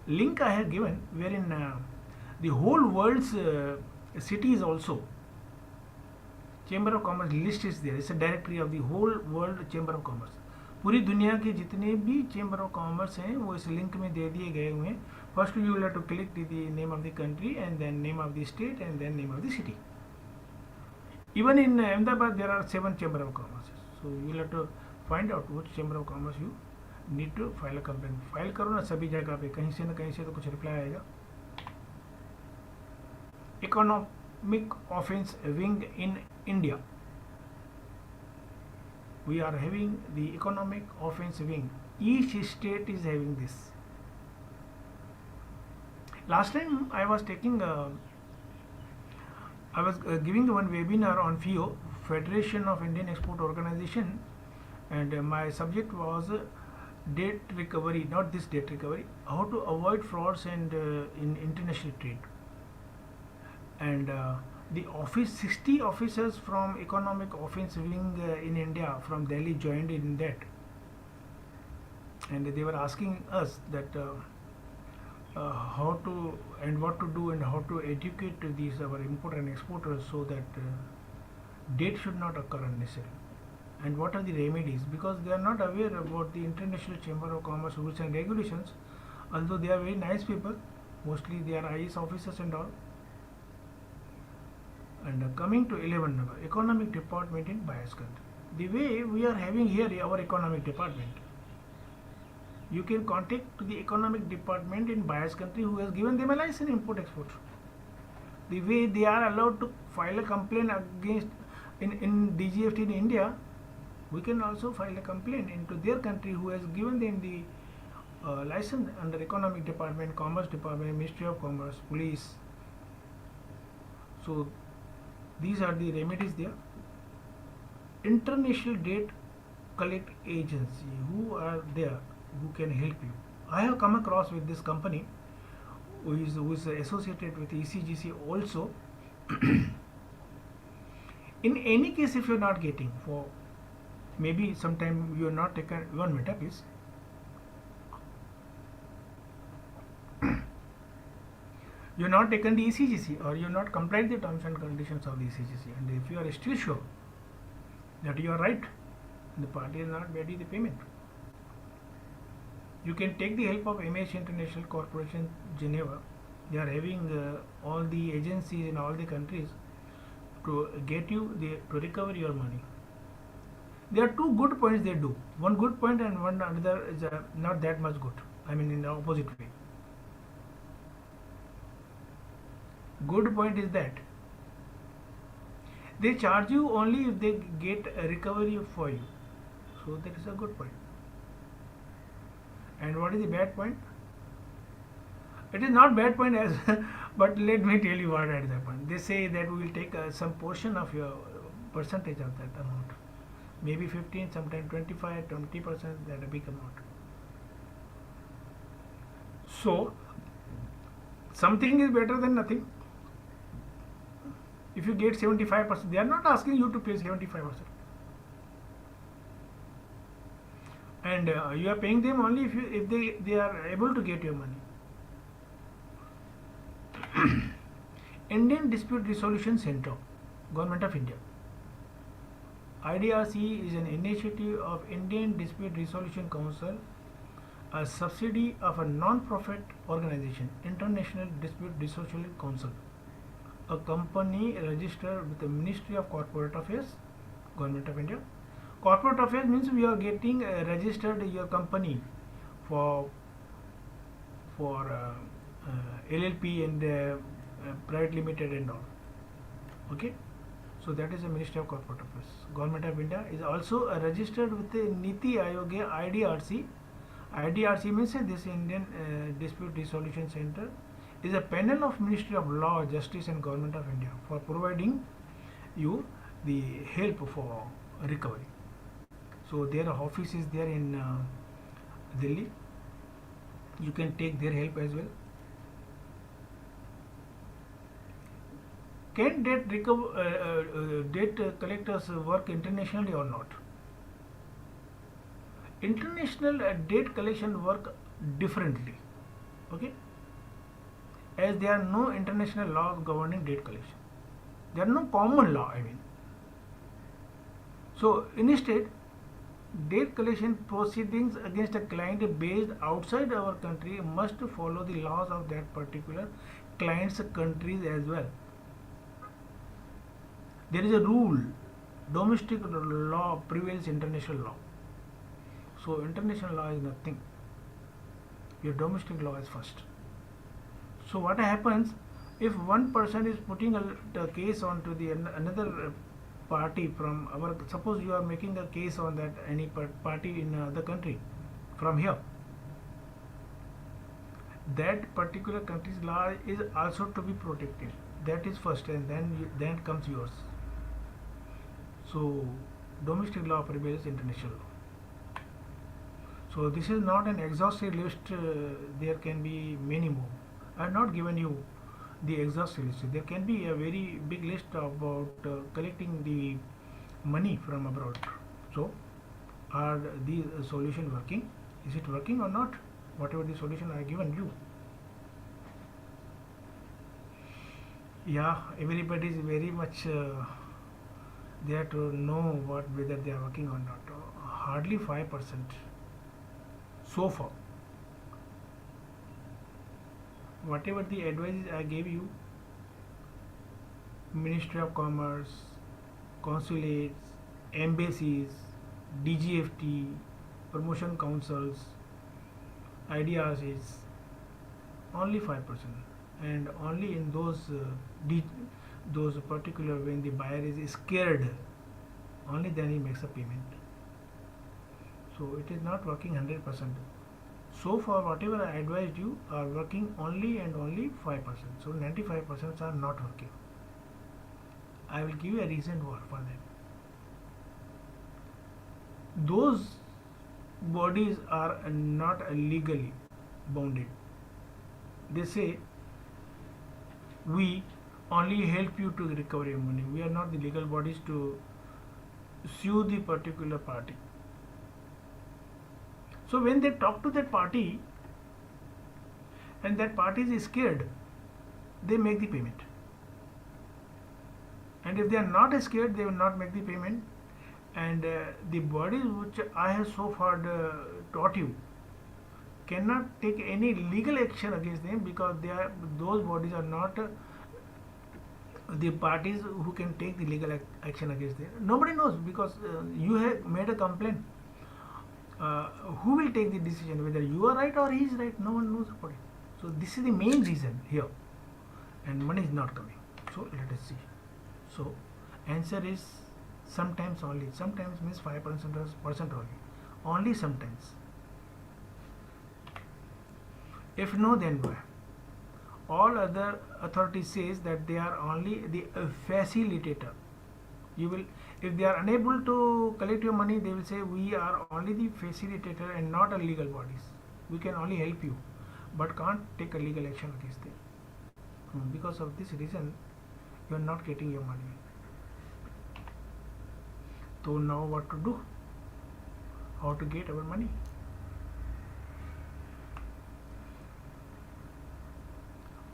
Link I have given wherein the whole world's cities also chamber of commerce list is there, it's a directory of the whole world chamber of commerce. पूरी दुनिया के जितने भी chamber of commerce हैं वो इस link में दे दिए गए हुए हैं. First you will have to click the name of the country and then name of the state and then name of the city. Even in Ahmedabad there are 7 chamber of commerce. So you will have to find out which chamber of commerce you need to file a complaint. File करो ना सभी जगह पे, कहीं से ना कहीं से तो कुछ रिप्लाई आएगा. Economic offense wing in India. We are having the economic offense wing. Each state is having this. Last time I was taking I was giving one webinar on FIO, Federation of Indian Export Organization, and my subject was debt recovery, not this debt recovery, how to avoid frauds and in international trade. And the office 60 officers from economic offense wing in India from Delhi joined in that, and they were asking us that how to and what to do and how to educate these our importer and exporters so that debt should not occur unnecessarily, and what are the remedies, because they are not aware about the International Chamber of Commerce rules and regulations, although they are very nice people, mostly they are IAS officers and all. And coming to 11 number, economic department in bias country. The way we are having here our economic department, you can contact to the economic department in bias country who has given them a license import export. The way they are allowed to file a complaint against in DGFT in India, we can also file a complaint into their country who has given them the license under economic department, commerce department, Ministry of Commerce, police. So these are the remedies there. International debt collect agency, who are there who can help you. I have come across with this company who is associated with ECGC also. In any case, if you are not getting, for maybe sometime you are not taken, 1 minute please. You are not taken the ECGC or you are not complied the terms and conditions of the ECGC, and if you are still sure that you are right, the party has not made you the payment, you can take the help of MH International Corporation Geneva. They are having all the agencies in all the countries to get you to recover your money. There are 2 good points they do. One good point and one another is not that much good. I mean in the opposite way. Good point is that they charge you only if they get a recovery for you. So that is a good point. And what is the bad point? It is not bad point as but let me tell you what is the point. They say that we will take some portion of your percentage of that amount. Maybe 15, sometimes 25, 20%, that a big amount. So something is better than nothing. If you get 75%, they are not asking you to pay 75%. And you are paying them only if they are able to get your money. Indian Dispute Resolution Center, Government of India. IDRC is an initiative of Indian Dispute Resolution Council, a subsidiary of a non-profit organization, International Dispute Resolution Council, a company registered with the Ministry of Corporate Affairs, Government of India. Corporate Affairs means we are getting registered your company for LLP and private limited and all. Okay, so that is the Ministry of Corporate Affairs. Government of India is also registered with the Niti Aayog, IDRC. IDRC means this Indian Dispute Resolution Center is a panel of Ministry of Law, Justice and Government of India for providing you the help for recovery. So their office is there in Delhi. You can take their help as well. Can debt collectors work internationally or not? International debt collection work differently. Okay, as there are no international laws governing debt collection. There are no common law. I mean, so instead, debt collection proceedings against a client based outside our country must follow the laws of that particular client's countries as well. There is a rule: domestic law prevails international law. So international law is nothing. Your domestic law is first. So what happens if one person is putting a case onto the another party from our, suppose you are making a case on that any party in the country from here, that particular country's law is also to be protected. That is first, and then comes yours. So domestic law prevails international law. So this is not an exhaustive list. There can be many more. I have not given you the exhaustive list. There can be a very big list about collecting the money from abroad. So are these solution working? Is it working or not? Whatever the solution I have given you. Yeah, everybody is very much there to know whether they are working or not. Hardly 5% so far. Whatever the advice I gave you, Ministry of Commerce, consulates, embassies, DGFT, promotion councils, ideas is only 5%, and only in those particular when the buyer is scared, only then he makes a payment. So it is not working 100%. So far whatever I advised you are working only and only 5%. So 95% are not working. I will give you a reason for that. Those bodies are not legally bounded. They say we only help you to recover your money. We are not the legal bodies to sue the particular party. So when they talk to that party and that party is scared, they make the payment. And if they are not scared, they will not make the payment. And the bodies which I have so far taught you cannot take any legal action against them, because those bodies are not the parties who can take the legal action against them. Nobody knows, because you have made a complaint. Who will take the decision whether you are right or he is right? No one knows about it. So this is the main reason here, and money is not coming. So let us see. So answer is sometimes only. Sometimes means 5% only sometimes. If no, then why? All other authorities says that they are only the facilitator. You will, if they are unable to collect your money, they will say we are only the facilitator and not a legal bodies. We can only help you, but can't take a legal action against them. Because of this reason, you are not getting your money. So now what to do? How to get our money?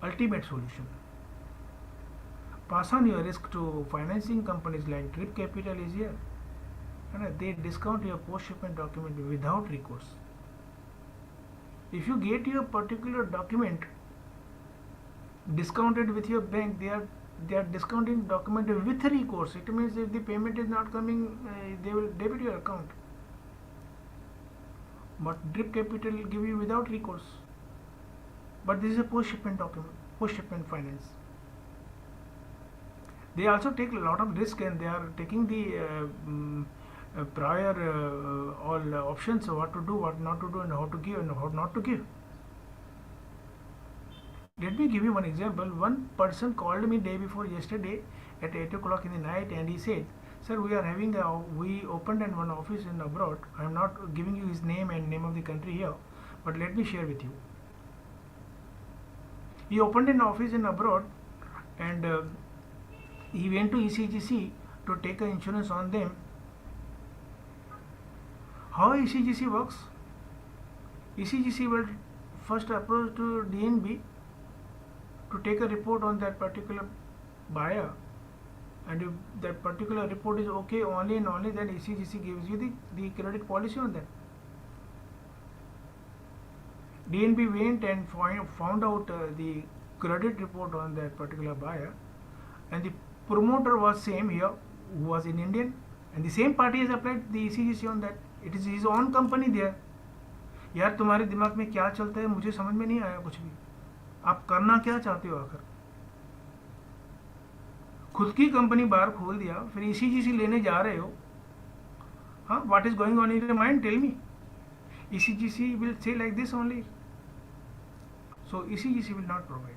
Ultimate solution: pass on your risk to financing companies like Drip Capital is here, and they discount your post shipment document without recourse. If you get your particular document discounted with your bank, they are discounting document with recourse. It means if the payment is not coming, they will debit your account. But Drip Capital will give you without recourse. But this is a post shipment document, post shipment finance. They also take a lot of risk, and they are taking the prior all options of what to do, what not to do, and how to give and how not to give. Let me give you one example. One person called me day before yesterday at 8 o'clock in the night, and he said, "Sir, we opened one office in abroad. I am not giving you his name and name of the country here, but let me share with you. He opened an office in abroad, and he went to ECGC to take an insurance on them. How ECGC works? ECGC will first approach to DNB to take a report on that particular buyer, and if that particular report is okay only and only, then ECGC gives you the credit policy on that. DNB went and found out the credit report on that particular buyer, and the promoter was same here, who was in Indian, and the same party has applied the ECGC on that. It is his own company there. यार तुम्हारे दिमाग में क्या चलता है मुझे समझ में नहीं आया कुछ भी. आप करना क्या चाहते हो आखिर? खुद की कंपनी बाहर खोल दिया, फिर ECGC लेने जा रहे हो. हाँ, what is going on in your mind? Tell me. ECGC will say like this only. So ECGC will not provide you.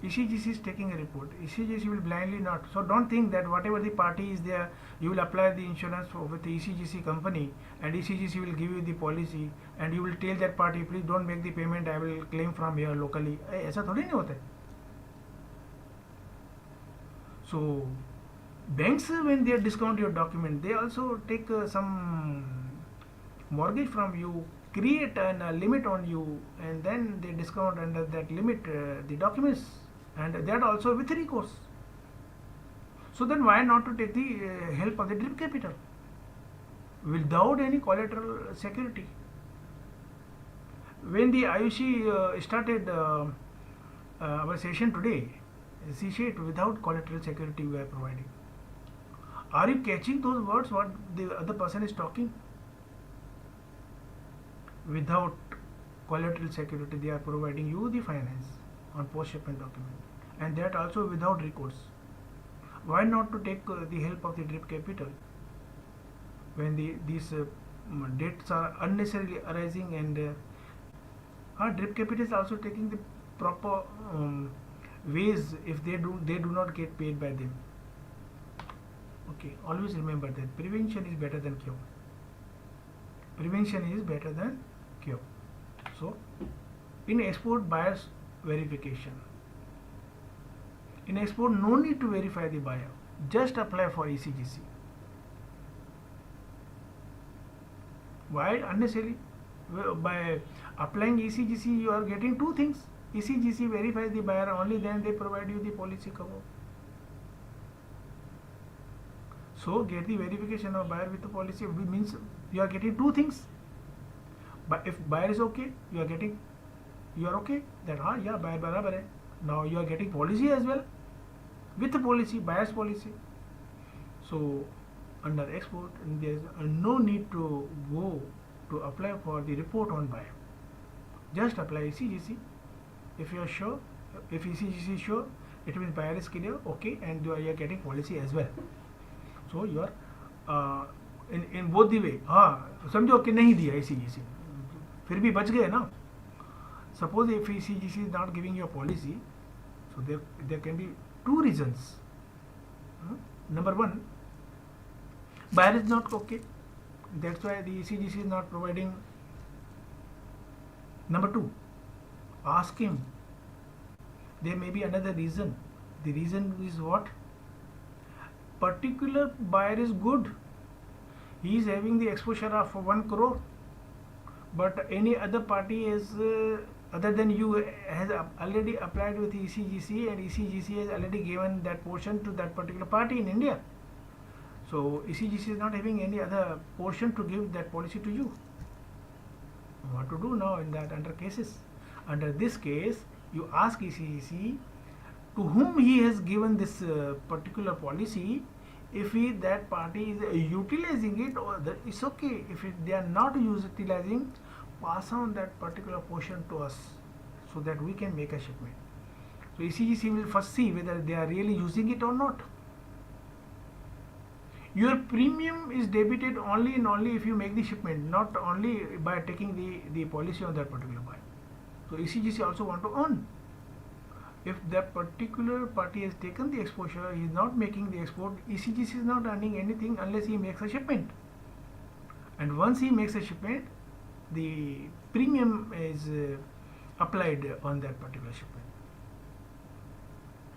ECGC is taking a report. ECGC will blindly not. So don't think that whatever the party is there, you will apply the insurance with the ECGC company, and ECGC will give you the policy, and you will tell that party, please don't make the payment, I will claim from here locally. ऐसा थोड़ी नहीं होता है. So banks, when they discount your document, they also take some mortgage from you, create a limit on you, and then they discount under that limit the documents, and that also with recourse. So then why not to take the help of the drip capital without any collateral security? When the IUC started our session today, she said without collateral security we are providing. Are you catching those words what the other person is talking? Without collateral security they are providing you the finance on post shipment document, and that also without recourse. Why not to take the help of the drip capital when these debts are unnecessarily arising, and drip capital is also taking the proper ways if they do not get paid by them. Okay, always remember that prevention is better than cure. Prevention is better than cure. So in export, buyers verification. In export, no need to verify the buyer, just apply for ECGC. Why unnecessarily? By applying ECGC you are getting two things. ECGC verifies the buyer, only then they provide you the policy cover. So get the verification of buyer with the policy means you are getting two things. But if buyer is okay, you are okay, that yeah, buyer barabar hai. Now you are getting policy as well with the policy, buyer's policy. So under export, there is no need to go to apply for the report on buyer. Just apply ECGC. If you are sure, if ECGC is sure, it means buyer is clear, okay, and you are getting policy as well. So you are in both the way. हाँ, समझो कि नहीं दिया ECGC, फिर भी बच गए ना. Suppose if ECGC is not giving you a policy, so there can be two reasons. Number one, buyer is not okay, that's why the ECGC is not providing. Number two, ask him. There may be another reason. The reason is what? Particular buyer is good. He is having the exposure of 1 crore, but any other party is other than you has already applied with ECGC, and ECGC has already given that portion to that particular party in India. So ECGC is not having any other portion to give that policy to you. What to do now in that under cases? Under this case, you ask ECGC to whom he has given this particular policy. If that party is utilizing it, or it's okay. If they are not utilizing, pass on that particular portion to us so that we can make a shipment. So ECGC will first see whether they are really using it or not. Your premium is debited only and only if you make the shipment, not only by taking the policy on that particular buyer. So ECGC also want to earn. If that particular party has taken the exposure, he is not making the export, ECGC is not earning anything unless he makes a shipment. And once he makes a shipment, the premium is applied on that particular shipment.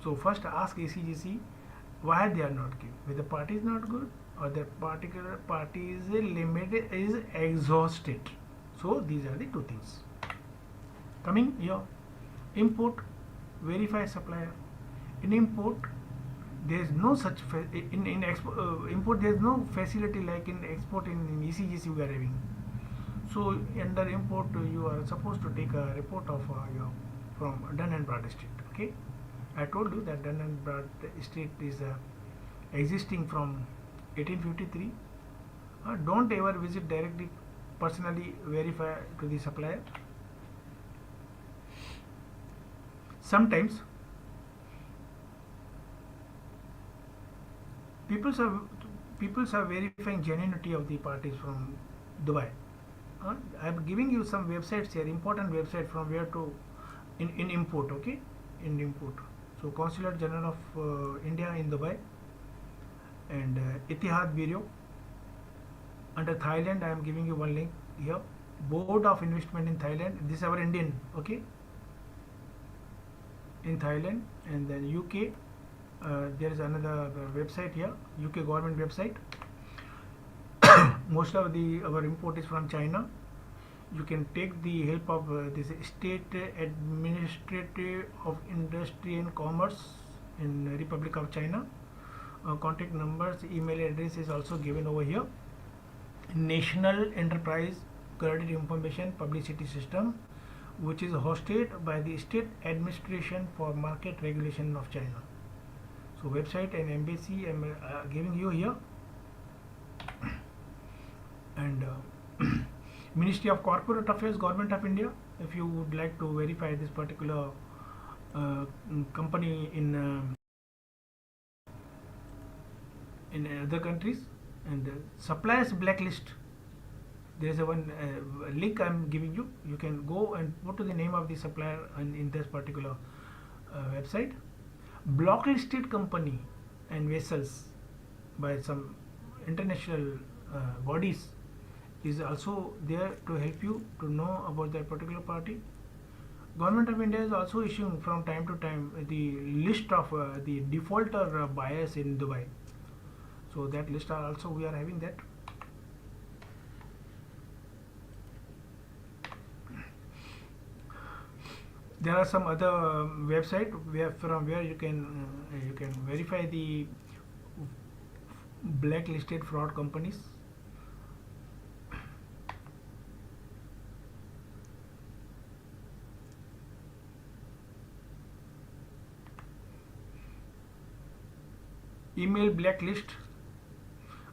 So first ask ACGC why they are not giving. Whether the party is not good or the particular party's limit is exhausted. So these are the two things. Coming here, import, verify supplier. In import, there is no such import. There is no facility like in export. In ECGC we are having. So under import, you are supposed to take a report of your from Dun and Bradstreet. Okay, I told you that Dun and Bradstreet is existing from 1853. Don't ever visit directly, personally verify to the supplier. Sometimes people are verifying genuinity of the parties from Dubai. I am giving you some websites here, important website from where to in import. Okay, in import. So Consulate General of India in Dubai and Etihad Bureau. Under Thailand, I am giving you one link here. Board of Investment in Thailand. This is our Indian. Okay, in Thailand, and then UK. There is another website here, UK government website. Most of our import is from China. You can take the help of this State Administrative of Industry and Commerce in Republic of China. Contact numbers, email address is also given over here. National Enterprise Credit Information Publicity System, which is hosted by the State Administration for Market Regulation of China. So website and embassy I am giving you here, and Ministry of Corporate Affairs, Government of India. If you would like to verify this particular company in other countries, and suppliers blacklist. There is a one link I am giving you. You can go and put to the name of the supplier in this particular website. Blocklisted company and vessels by some international bodies is also there to help you to know about that particular party. Government of India is also issuing from time to time the list of the defaulter buyers in Dubai. So that list are also we are having that. There are some other website from where you can verify the blacklisted fraud companies. Email blacklist.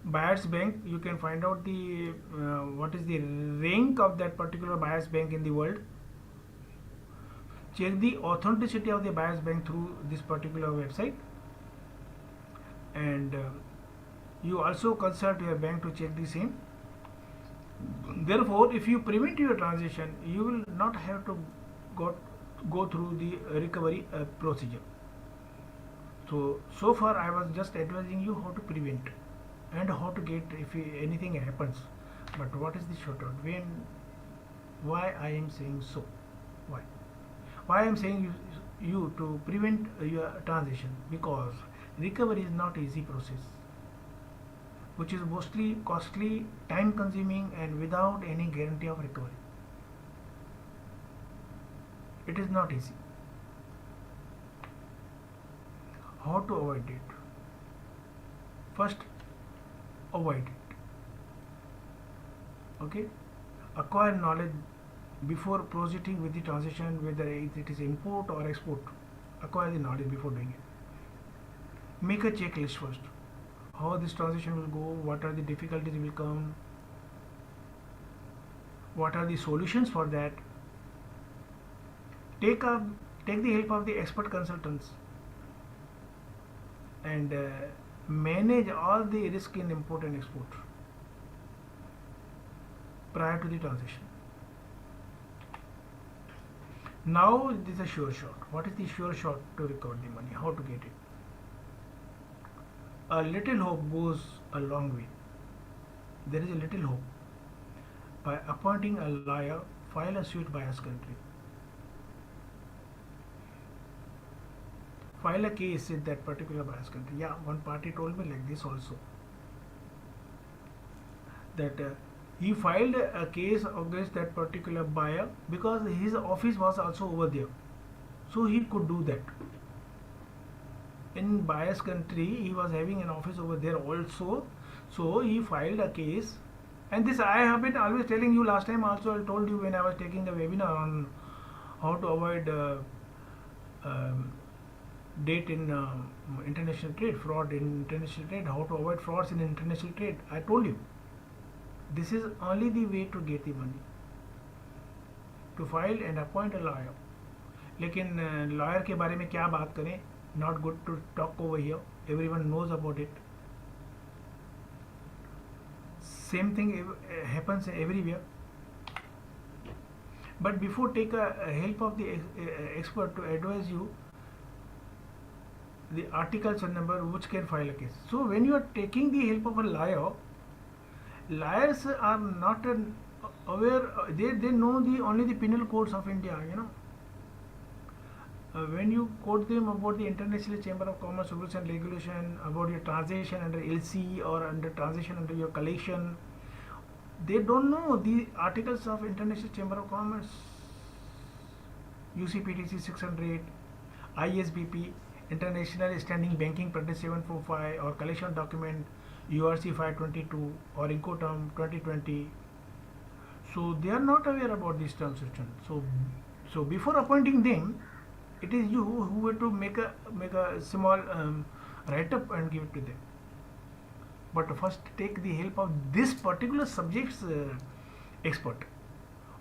Buyers bank, you can find out the what is the rank of that particular buyers bank in the world. Check the authenticity of the buyers bank through this particular website, and you also consult your bank to check the same. Therefore, if you prevent your transaction, you will not have to go through the recovery procedure. So far I was just advising you how to prevent and how to get if anything happens. But what is the shortcut? Why I am saying so? Why I am saying you to prevent your transaction? Because recovery is not easy process, which is mostly costly, time consuming, and without any guarantee of recovery. It is not easy. How to avoid it? First, avoid it. Okay, acquire knowledge before proceeding with the transaction, whether it is import or export. Acquire the knowledge before doing it. Make a checklist first. How this transaction will go, what are the difficulties will come, what are the solutions for that. Take the help of the expert consultants and manage all the risk in import and export prior to the transaction. Now this is a sure shot. What is the sure shot to recover the money? How to get it? A little hope goes a long way. There is a little hope. By appointing a lawyer, file a suit by us country. file a case in that particular buyer's country. Yeah, one party told me like this also, that he filed a case against that particular buyer because his office was also over there, so he could do that. In buyer's country he was having an office over there also, so he filed a case. And this I have been always telling you. Last time also I told you when I was taking a webinar on how to avoid um, date in international trade, fraud in international trade, how to avoid frauds in international trade. I told you this is only the way to get the money, to file and appoint a lawyer. लेकिन lawyer के बारे में क्या बात करें, not good to talk over here, everyone knows about it. Same thing happens everywhere. But before take a help of the expert to advise you the articles and number which can file a case. So when you are taking the help of a lawyer, liars are not aware, they know the only the penal codes of India, you know. When you quote them about the International Chamber of Commerce rules and regulation, about your transaction under LC or under transaction under your collection, they don't know the articles of International Chamber of Commerce, UCPTC 600, ISBP, International Standing Banking Practice 745, or collection document URC 522 or Incoterm 2020. So they are not aware about this transaction. So before appointing them, it is you who have to make a small write up and give it to them. But first take the help of this particular subject's expert.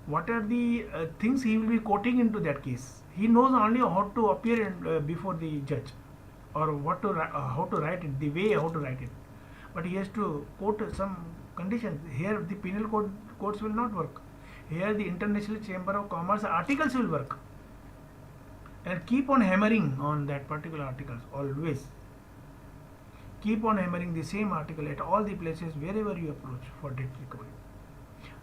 What are the things he will be quoting into that case? He knows only how to appear before the judge, or what to how to write it, the way how to write it. But he has to quote some conditions. Here the penal codes will not work. Here the International Chamber of Commerce articles will work. And keep on hammering on that particular articles always. Keep on hammering the same article at all the places wherever you approach for debt recovery.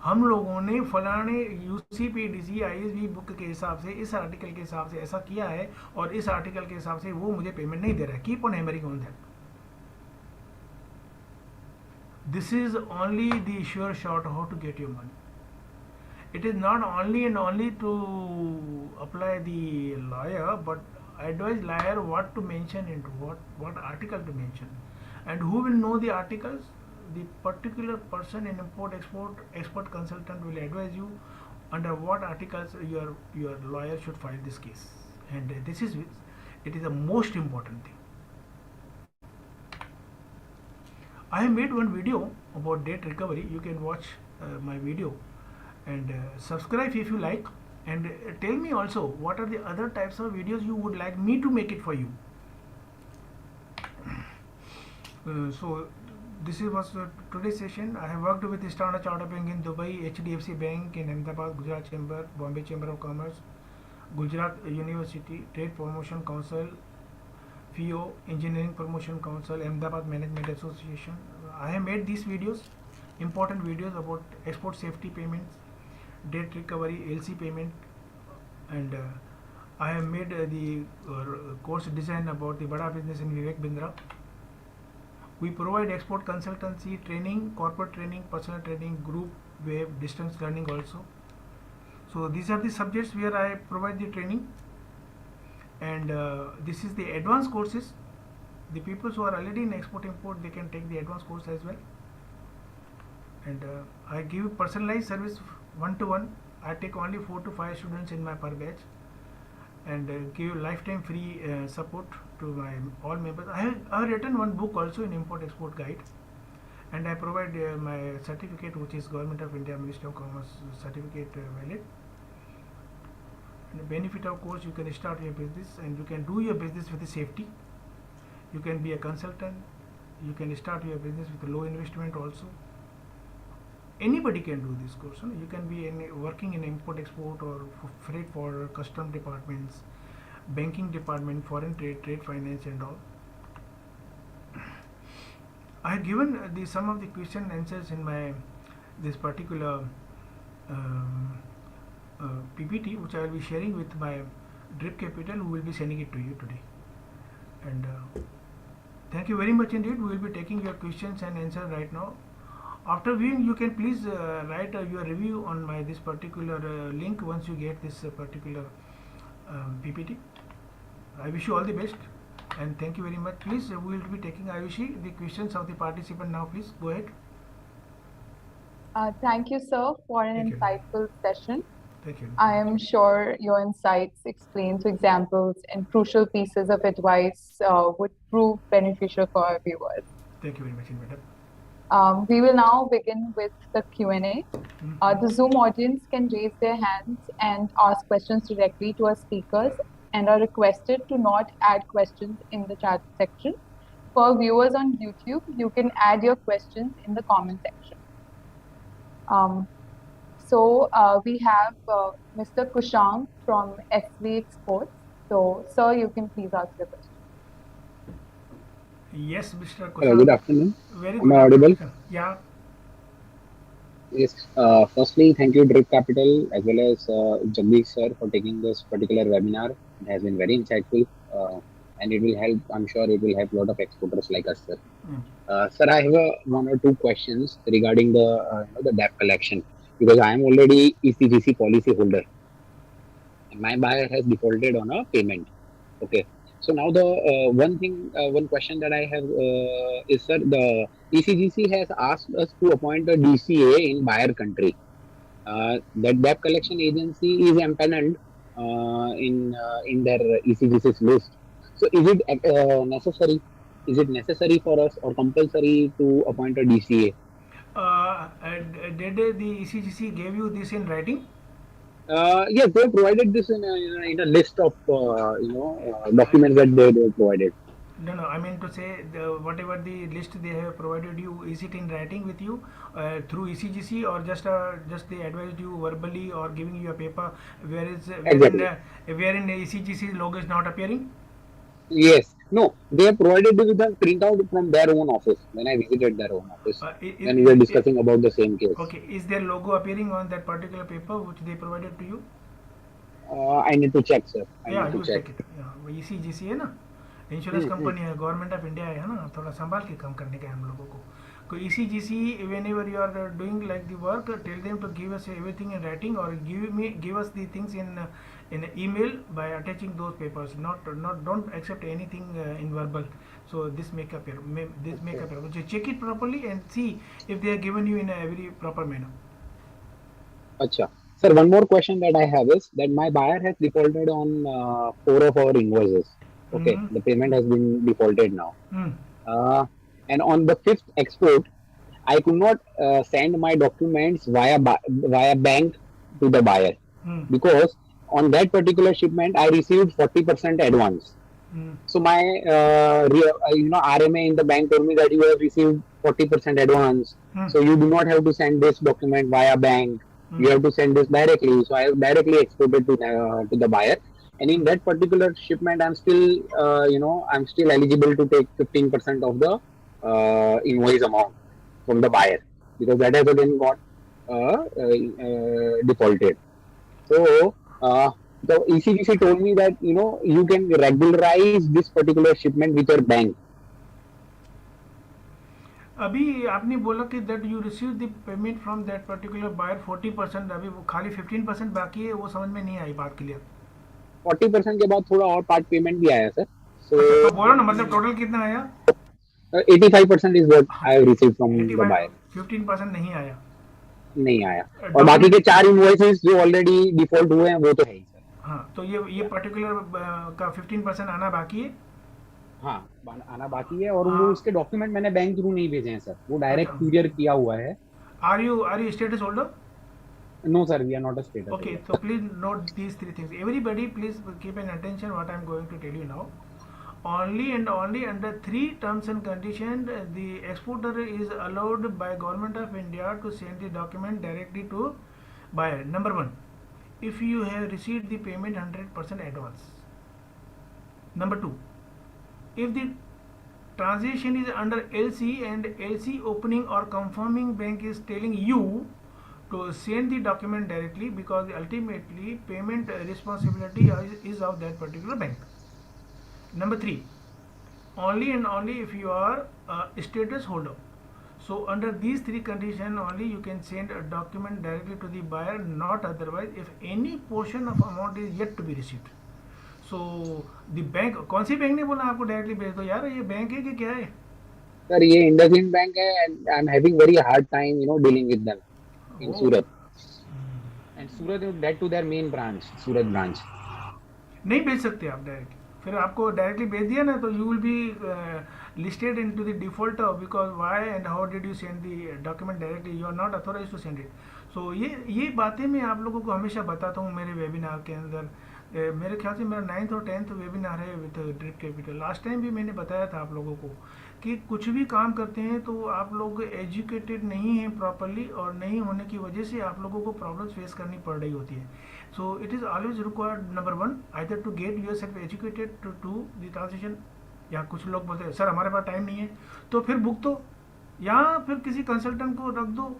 हम लोगों ने फलाने UCPDC ISB book के हिसाब से, इस article के हिसाब से ऐसा किया है, और इस आर्टिकल के हिसाब से वो मुझे पेमेंट नहीं दे रहा है. Keep on hammering on that. This is only the sure shot how to get your money. It is not only and only to apply the lawyer, but advise lawyer what to mention into what article to mention, and who will know the articles. The particular person in import export consultant will advise you under what articles your lawyer should file this case, and it is the most important thing. I have made one video about debt recovery. You can watch my video and subscribe if you like, and tell me also what are the other types of videos you would like me to make it for you. So this was today's session. I have worked with Standard Chartered Bank in Dubai, HDFC Bank in Ahmedabad, Gujarat Chamber, Bombay Chamber of Commerce, Gujarat University, Trade Promotion Council, FIO, Engineering Promotion Council, Ahmedabad Management Association. I have made these videos, important videos about export safety payments, debt recovery, LC payment, and I have made the course design about the Bada Business in Vivek Bindra. We provide export consultancy training, corporate training, personal training, group, web, distance learning also. So these are the subjects where I provide the training, and this is the advanced courses. The people who are already in export import, they can take the advanced course as well. And I give personalized service one-to-one. I take only 4 to 5 students in my per batch, and give lifetime free support to my all members. I have written one book also in import export guide, and I provide my certificate, which is Government of India Ministry of Commerce certificate valid. And the benefit of course, you can start your business and you can do your business with the safety. You can be a consultant. You can start your business with a low investment also. Anybody can do this course. You can be working in import export or freight forwarder, custom departments, banking department, foreign trade, trade finance and all. I have given some of the question answers in my this particular PPT, which I will be sharing with my Drip Capital, who will be sending it to you today. And thank you very much indeed. We will be taking your questions and answers right now. After viewing, you can please write your review on my this particular link once you get this particular PPT. I wish you all the best and thank you very much. Please, we will be taking Ayushi the questions of the participant now. Please go ahead. Thank you, sir, for an Thank you. insightful session. Thank you. I am sure your insights, explains, examples, and crucial pieces of advice would prove beneficial for our viewers. Thank you very much, madam. We will now begin with the Q&A. Mhm. The Zoom audience can raise their hands and ask questions directly to our speakers and are requested to not add questions in the chat section. For viewers on YouTube, you can add your questions in the comment section. We have Mr. Kushang from SV Exports. So, sir, you can please ask your question. Yes, Mr. Hello, good Kushang. afternoon. Very Am good I afternoon, audible? Kushang. Yeah. Yes. Firstly, thank you, Drip Capital, as well as Jagdish sir, for taking this particular webinar. It has been very insightful, and it will help. I'm sure it will help a lot of exporters like us, sir. Mm. Sir, I have one or two questions regarding the the debt collection, because I am already ECGC policy holder, and my buyer has defaulted on a payment. Okay. So now the one question that I have is, sir, the ECGC has asked us to appoint a DCA in buyer country. That debt collection agency is empaneled in their ECGC's list. So is it necessary? Is it necessary for us or compulsory to appoint a DCA? Did the ECGC gave you this in writing? Yes, they provided this in a list of documents that they provided. No, no. I mean to say, whatever the list they have provided you, is it in writing with you through ECGC, or just they advised you verbally or giving you a paper where is Exactly. wherein the ECGC logo is not appearing? Yes. No, they have provided with a printout from their own office when I visited their own office when we were discussing about the same case. Okay, is their logo appearing on that particular paper which they provided to you? I need to check, sir. I या need to you check. Check it ECGC है ना, insurance Hmm. Company है, government of India है ना, थोड़ा संभाल के काम करने का है हम लोगों को ECGC whenever you are doing like the work, tell them to give us everything in writing और give us the things in email by attaching those papers, not don't accept anything in verbal. So this make appear so check it properly and see if they are given you in a very proper manner. Acha. Sir, one more question that I have is that my buyer has defaulted on four of our invoices. Okay, Mm-hmm. the payment has been defaulted now. Mm. Uh, and on the fifth export, I could not send my documents via bank to the buyer, Mm. because on that particular shipment I received 40% advance. Mm. So my RMA in the bank told me that you have received 40% advance, Mm. so you do not have to send this document via bank. You have to send this directly. So I have directly exported to the buyer, and in that particular shipment, I'm still eligible to take 15% of the invoice amount from the buyer, because that has again got defaulted. So the ECGC told me that you can regularize this particular shipment with your bank. अभी आपने बोला कि that you receive the payment from that particular buyer 40%, अभी वो खाली 15% बाकी है, वो समझ में नहीं आई बात क्लियर. 40% के बाद थोड़ा और पार्ट पेमेंट भी आया सर. So अच्छा तो बोलो ना, मतलब टोटल कितना आया? 85% is what I have received from the buyer. 15% नहीं आया. नहीं आया, और बाकी के 4 इनवॉइसेस जो ऑलरेडी डिफॉल्ट हुए हैं वो तो है ही सर. हाँ, तो ये पर्टिकुलर का 15% आना बाकी है. हाँ, आना बाकी है, और वो उसके डॉक्यूमेंट मैंने बैंक थ्रू नहीं भेजे हैं सर, वो डायरेक्ट कुरियर किया हुआ है. Are you status holder? No sir, we are not a status. Okay, so please note these three things. Everybody, please keep an attention what I am going to tell you now. Only and only under 3 terms and conditions, the exporter is allowed by Government of India to send the document directly to buyer. Number 1, if you have received the payment 100% advance. Number 2, if the transaction is under LC and LC opening or confirming bank is telling you to send the document directly, because ultimately payment responsibility is of that particular bank. Number 3, only and only if you are a status holder. So under these three conditions only you can send a document directly to the buyer, not otherwise if any portion of amount is yet to be received. So the bank, कौन सी bank ने बोला आपको directly भेज दो यार, ये bank है कि क्या है? सर ये इंडसइंड बैंक है and I am having very hard time dealing with them in ओ, Surat and Surat that too their main branch Surat branch. नहीं भेज सकते आप डायरेक्टली. फिर आपको डायरेक्टली भेज दिया ना तो you will be listed into the default because why and how did you send the document directly, you are not authorise to send it. So ये बातें मैं आप लोगों को हमेशा बताता हूँ मेरे वेबिनार के अंदर. मेरे ख्याल से मेरा 9th और 10th वेबिनार है with drip capital. Last time भी मैंने बताया था आप लोगों को कि कुछ भी काम करते हैं तो आप लोग एजुकेटेड नहीं हैं प्रॉपरली, और नहीं होने की वजह से आप लोगों को प्रॉब्लम्स फेस करनी पड़ रही होती है. So it is always required, number one, either to get yourself educated to do the transition, या कुछ लोग बोलते हैं सर हमारे पास टाइम नहीं है, तो फिर बुक दो या फिर किसी कंसल्टेंट को रख दो,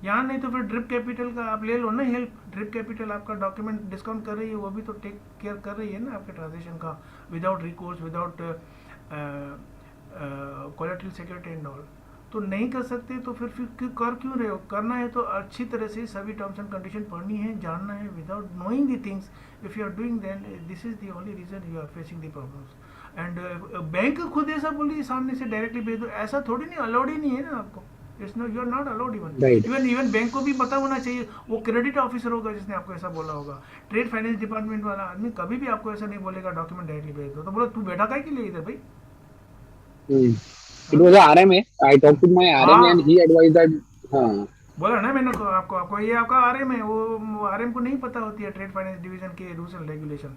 या नहीं तो फिर ड्रिप कैपिटल का आप ले लो ना हेल्प. ड्रिप कैपिटल आपका डॉक्यूमेंट डिस्काउंट कर रही है, वो भी तो टेक केयर कर रही है ना आपके ट्रांजेक्शन का, without recourse, without collateral security and all. तो नहीं कर सकते तो फिर कर क्यों रहे हो? करना है तो अच्छी तरह से सभी टर्म्स एंड कंडीशन पढ़नी है, जानना है. Without knowing the things if you are doing then this is the only reason you are facing the problems. And bank खुद ऐसा बोली सामने से डायरेक्टली भेज दो, ऐसा थोड़ी नहीं, अलाउड ही नहीं है ना आपको. It's no, you are not allowed. Even bank को भी पता होना चाहिए. वो क्रेडिट ऑफिसर होगा जिसने आपको ऐसा बोला होगा. ट्रेड फाइनेंस डिपार्टमेंट वाला आदमी कभी भी आपको ऐसा नहीं बोलेगा डॉक्यूमेंट डायरेक्टली भेज दो. तो बोलो तू बैठा काय के लिए इधर भाई? It was a RMA. I talked to my RMA and he advised that. हाँ. बोला ना मैंने आपको ये आपका आरएम है, वो आरएम को नहीं पता होती है ट्रेड फाइनेंस डिवीजन के rules and regulation.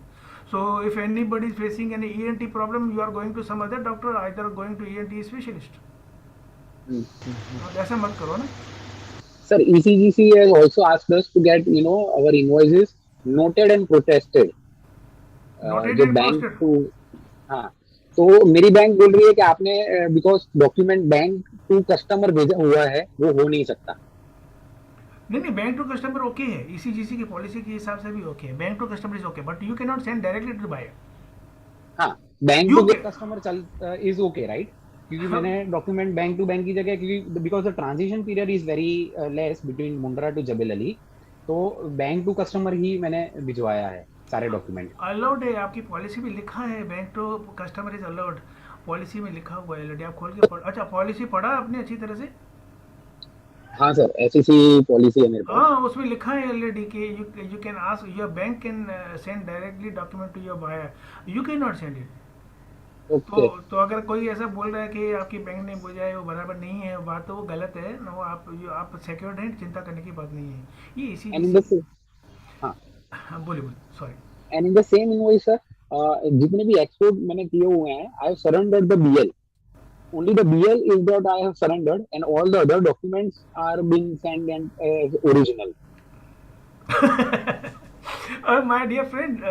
So if anybody is facing an ENT problem you are going to some other doctor, either going to ENT specialist. ऐसा मत करो ना. Sir, ECGC has also asked us to get our invoices noted and protested. Noted जो and bank posted. To. हाँ. तो मेरी bank बोल रही है कि आपने because document bank to customer भेजा हुआ है वो हो नहीं सकता. नहीं, बैंक टू कस्टमर ओके है, ईसीजीसी की पॉलिसी के हिसाब से भी ओके है. Bank to customer is okay, but you can not send directly to buyer. हाँ, बैंक टू कस्टमर चल इज ओके राइट, क्योंकि मैंने डॉक्यूमेंट बैंक टू बैंक की जगह, क्योंकि because the transition period is very less between Mundra to Jebel Ali, तो bank to customer ही मैंने भिजवाया है सारे डॉक्यूमेंट. अलाउड है, आपकी पॉलिसी में लिखा है bank to customer is allowed. Policy में लिखा हुआ है ऑलरेडी, आप खोल के पढ़. अच्छा, पॉलिसी पढ़ा आपने अच्छी तरह से? हाँ सर, एसईसी पॉलिसी है मेरे पास. हाँ, उसमें लिखा है ऑलरेडी कि you can ask your bank can send directly document to your buyer, you can not send it. तो अगर कोई ऐसा बोल रहा है कि आपकी बैंक ने बोला है वो बराबर नहीं है, बात तो वो गलत है ना. वो आप सिक्योर्ड हैं, चिंता करने की बात नहीं है. ये इसी. हाँ बोलिए sorry. And in the same invoice sir, जितने भी एक्सपोर्ट मैंने किए हुए हैं, I have surrendered the BL. only the BL is that I have surrendered and all the other documents are being sent and as original. My dear friend,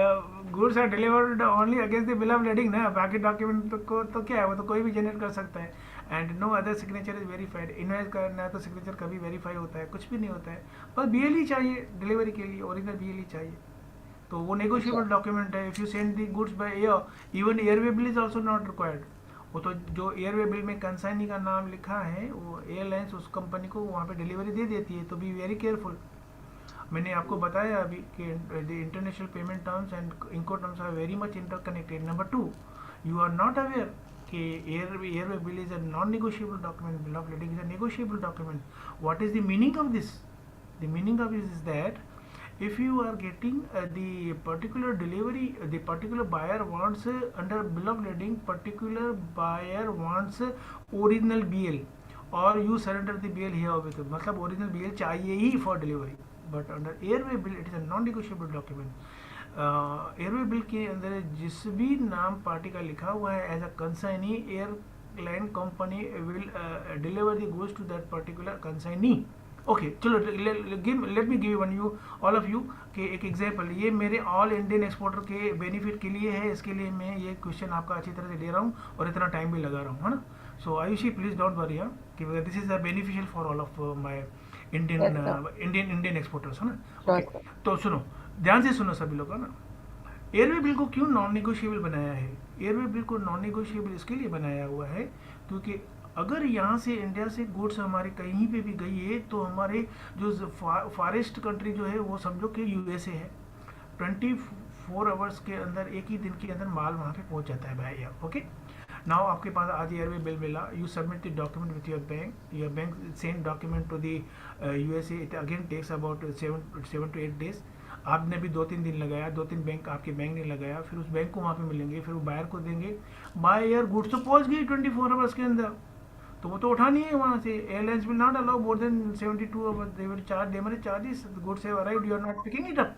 goods are delivered only against the bill of lading ना. बाकी document को तो क्या है, वो तो कोई भी जनरेट कर सकता है. And no other signature is verified. Invoice करना है तो सिग्नेचर कभी वेरीफाई होता है? कुछ भी नहीं होता है. बस बीएल ही चाहिए डिलीवरी के लिए, ओरिजिनल बीएल ही चाहिए. तो वो नेगोशिएबल डॉक्यूमेंट है. If you send the goods by air, even airway bill is also not required. वो तो जो एयरवे बिल में कंसाइनी का नाम लिखा है, वो एयरलाइंस उस कंपनी को वहाँ पे डिलीवरी दे देती है. तो बी वेरी केयरफुल. मैंने आपको बताया अभी कि the international payment terms and इनको terms are very much interconnected. Number 2, you are not aware कि airway bill is a non negotiable document, bill of lading is a negotiable document. What is the meaning of this? The meaning of this is that if you are getting the particular delivery, the particular buyer wants under bill of lading, particular buyer wants original BL, or you surrender the BL here with it. मतलब original BL चाहिए ही for delivery, but under airway bill it is a non negotiable document. Airway bill के अंदर जिस भी नाम party का लिखा हुआ है as a consignee, airline company will deliver the goods to that particular consignee. Okay चलो, let me give one you all of you के एक एग्जांपल. ये मेरे ऑल इंडियन एक्सपोर्टर के बेनिफिट के लिए है, इसके लिए मैं ये क्वेश्चन आपका अच्छी तरह से ले रहा हूँ और इतना टाइम भी लगा रहा हूँ, है ना. सो आयुषी प्लीज डोंट वरी कि this is a beneficial for all of my Indian exporters, है ना. तो सुनो, ध्यान से सुनो सभी लोग, है ना. एयरवे बिल को क्यों नॉन नेगोशिएबल बनाया है? एयरवे बिल को नॉन नेगोशिएबल इसके लिए बनाया हुआ है क्योंकि अगर यहाँ से इंडिया से गुड्स हमारे कहीं पे भी गई है तो हमारे जो फॉरेस्ट कंट्री जो है वो समझो कि यूएसए है, 24 आवर्स के अंदर, एक ही दिन के अंदर माल वहाँ पे पहुँच जाता है भाई। ओके, नाउ आपके पास आज एयरवे बिल मिला, you submit the document with your bank send document to the USA, it again takes about 7 to 8 days। आपने भी 2-3 दिन लगाया, 2-3 बैंक आपके बैंक ने लगाया, फिर उस बैंक को वहाँ पे मिलेंगे, फिर वो बायर को देंगे, बाय एयर गुड्स तो पहुँच गई 24 आवर्स के अंदर, तो वो तो उठानी है वहाँ से। Airlines will not allow more than 72 hours, they will charge demurrage charges, goods have arrived, you are not picking it up.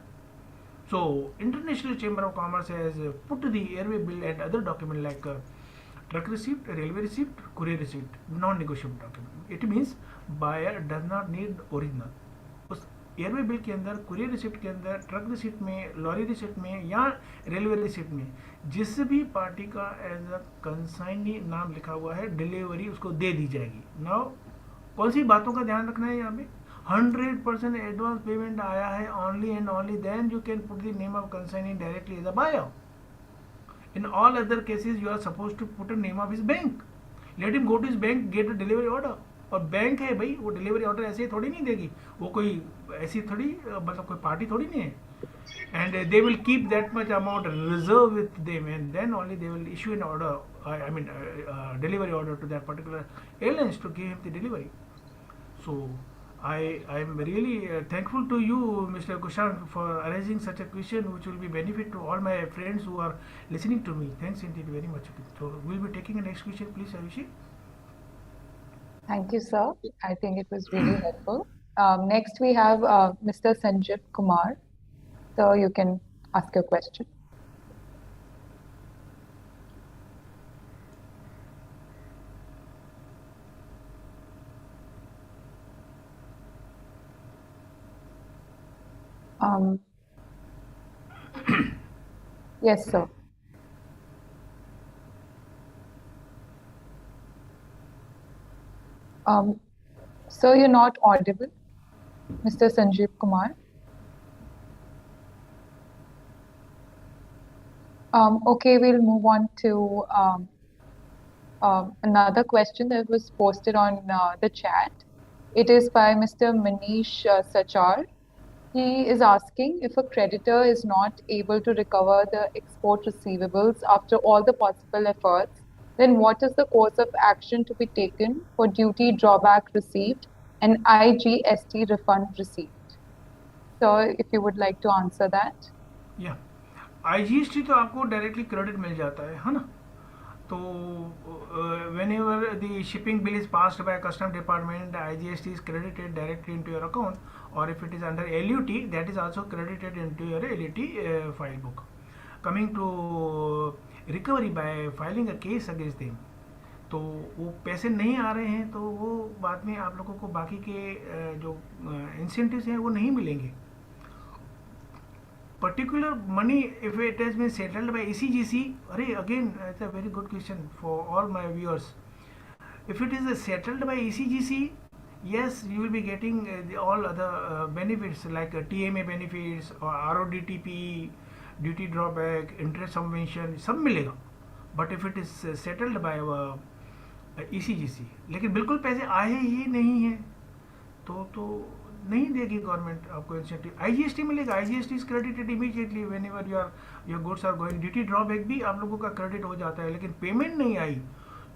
So International Chamber of Commerce has put the airway bill and other document like truck receipt, railway receipt, courier receipt, non-negotiable document. It means buyer does not need original. उस airway bill के अंदर, courier receipt के अंदर, truck receipt में, lorry receipt में या railway receipt में जिस भी पार्टी का एज अ कंसाइनी नाम लिखा हुआ है, डिलीवरी उसको दे दी जाएगी। नाउ कौन सी बातों का ध्यान रखना है यहाँ पे? 100% एडवांस पेमेंट आया है, only and only then you can put the name of consignee directly as a buyer. In all other cases, you are supposed to put a name of his bank. Let him go to his bank, get a delivery order. और bank है भाई, वो delivery order ऐसे ही थोड़ी नहीं देगी, वो कोई ऐसी थोड़ी मतलब कोई पार्टी थोड़ी नहीं है। And they will keep that much amount reserve with them, and then only they will issue an order, delivery order to that particular airlines to give him the delivery. So I am really thankful to you, Mr. Kushan, for arranging such a question which will be benefit to all my friends who are listening to me. Thanks indeed very much. So we'll be taking the next question, please, Ayushi. Thank you, sir. I think it was really helpful. Next, we have Mr. Sanjeev Kumar. So you can ask your question. Yes, sir. Sir, you're not audible, Mr. Sanjeev Kumar. Okay, we'll move on to another question that was posted on the chat. It is by Mr. Manish Sachar. He is asking if a creditor is not able to recover the export receivables after all the possible efforts, then what is the course of action to be taken for duty drawback received and IGST refund received? So, if you would like to answer that. Yeah, IGST तो आपको directly credit मिल जाता है ना? तो whenever the shipping bill is passed by custom department, the IGST is credited directly into your account, or if it is under LUT, that is also credited into your LUT file book. Coming to recovery by filing a case against them, तो वो पैसे नहीं आ रहे हैं तो वो बाद में आप लोगों को बाकी के जो इंसेंटिव्स हैं वो नहीं मिलेंगे। Particular money, if it has been settled by ECGC, again it's a very good question for all my viewers. If it is settled by ECGC, yes, you will be getting all other benefits like TMA benefits or RODTP, duty drawback, interest subvention, सब मिलेगा। But if it is settled by ECGC, लेकिन बिल्कुल पैसे आए ही नहीं हैं तो नहीं देगी गवर्नमेंट आपको इंसेंटिव। आईजीएसटी मिलेगा, IGST is credited immediately whenever your goods are going. Duty drawback भी आप लोगों का क्रेडिट हो जाता है, लेकिन पेमेंट नहीं आई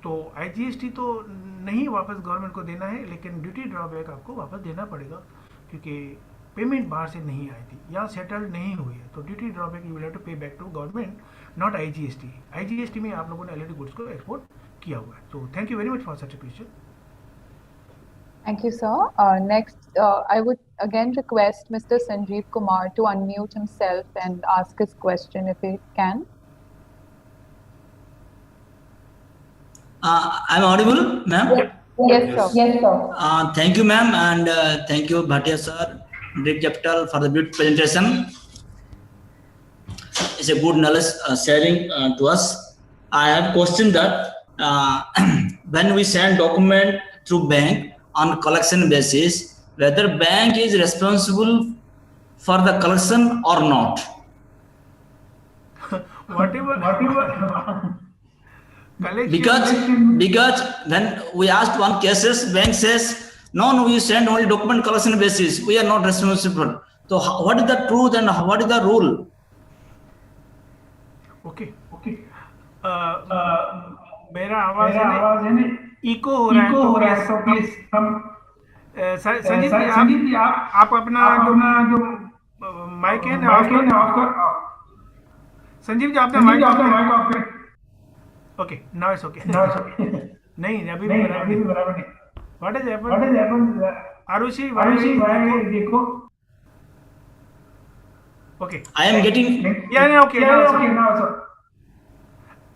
तो आईजीएसटी तो नहीं वापस गवर्नमेंट को देना है, लेकिन ड्यूटी ड्रॉबैक आपको वापस देना पड़ेगा क्योंकि पेमेंट बाहर से नहीं आई थी या सेटल्ड नहीं हुई है। तो duty drawback you will have to pay back to government, not IGST. IGST में आप लोगों ने ऑलरेडी गुड्स को एक्सपोर्ट किया हुआ है। तो thank you very much for such a question. Thank you, sir. Next, I would again request Mr. Sanjeev Kumar to unmute himself and ask his question if he can. I'm audible, ma'am? Yes, sir. Yes, sir. Thank you, ma'am, and thank you, Bhatia sir, Great Capital, for the beautiful presentation. It's a good knowledge sharing to us. I have question that when we send document through bank on collection basis, whether bank is responsible for the collection or not? whatever collection. Because when we asked one cases, bank says no, we send only document collection basis. We are not responsible. So what is the truth and what is the rule? Okay. मेरा आवाज है ना eco हो रहा है तो please हम संजीव जी आप अपना जो माइक है ना ऑफ कर संजीव जी आपने माइक ऑफ कर ओके नाउ इट्स ओके नहीं अभी भी बराबर नहीं व्हाट इज हैपन आरुषि देखो okay I am getting okay now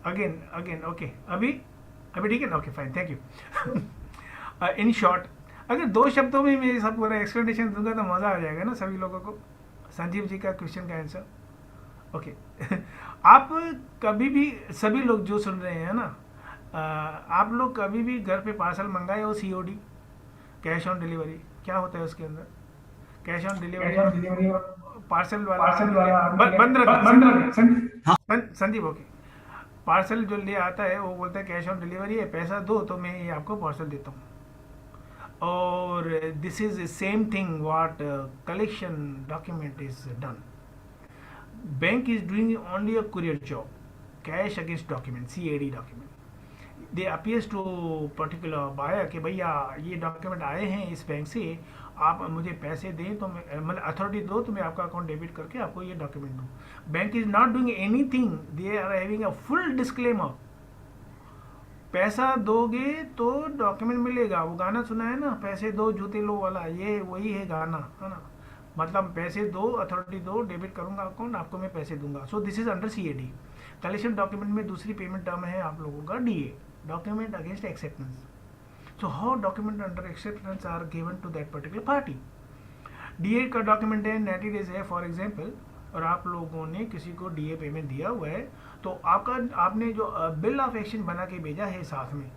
again okay अभी ठीक है ना okay fine thank you in short अगर 2 शब्दों में मैं सब पूरा एक्सप्लेनेशन दूंगा तो मज़ा आ जाएगा ना सभी लोगों को संजीव जी का क्वेश्चन का आंसर ओके आप कभी भी सभी लोग जो सुन रहे हैं ना आप लोग कभी भी घर पे पार्सल मंगाए हो COD कैश ऑन डिलीवरी क्या होता है उसके अंदर कैश ऑन डिलीवरी पार्सल वाला बंद रख संदीप ओके पार्सल जो ले आता है वो बोलता है कैश ऑन डिलीवरी है पैसा दो तो मैं ये आपको पार्सल देता हूँ और this is same thing what collection document is done bank is doing only a courier job cash against document CAD document they appears to particular buyer कि भैया ये डॉक्यूमेंट आए हैं इस बैंक से आप मुझे पैसे दें तो मैं मतलब अथॉरिटी दो तो मैं आपका अकाउंट डेबिट करके आपको ये डॉक्यूमेंट दूँ bank is not doing anything they are having a full disclaimer पैसा दोगे तो डॉक्यूमेंट मिलेगा वो गाना सुना है ना पैसे दो जूते लो वाला ये वही है गाना है ना मतलब पैसे दो अथॉरिटी दो डेबिट करूंगा अकाउंट आपको मैं पैसे दूंगा सो this is under CAD collection document में दूसरी पेमेंट टर्म है आप लोगों का DA document against acceptance So how document under acceptance are given to that particular party? DA का डॉक्यूमेंट है 90 days है फॉर एग्जांपल और आप लोगों ने किसी को DA पेमेंट दिया हुआ है तो आपने जो बिल ऑफ एक्सचेंज बना के भेजा है साथ में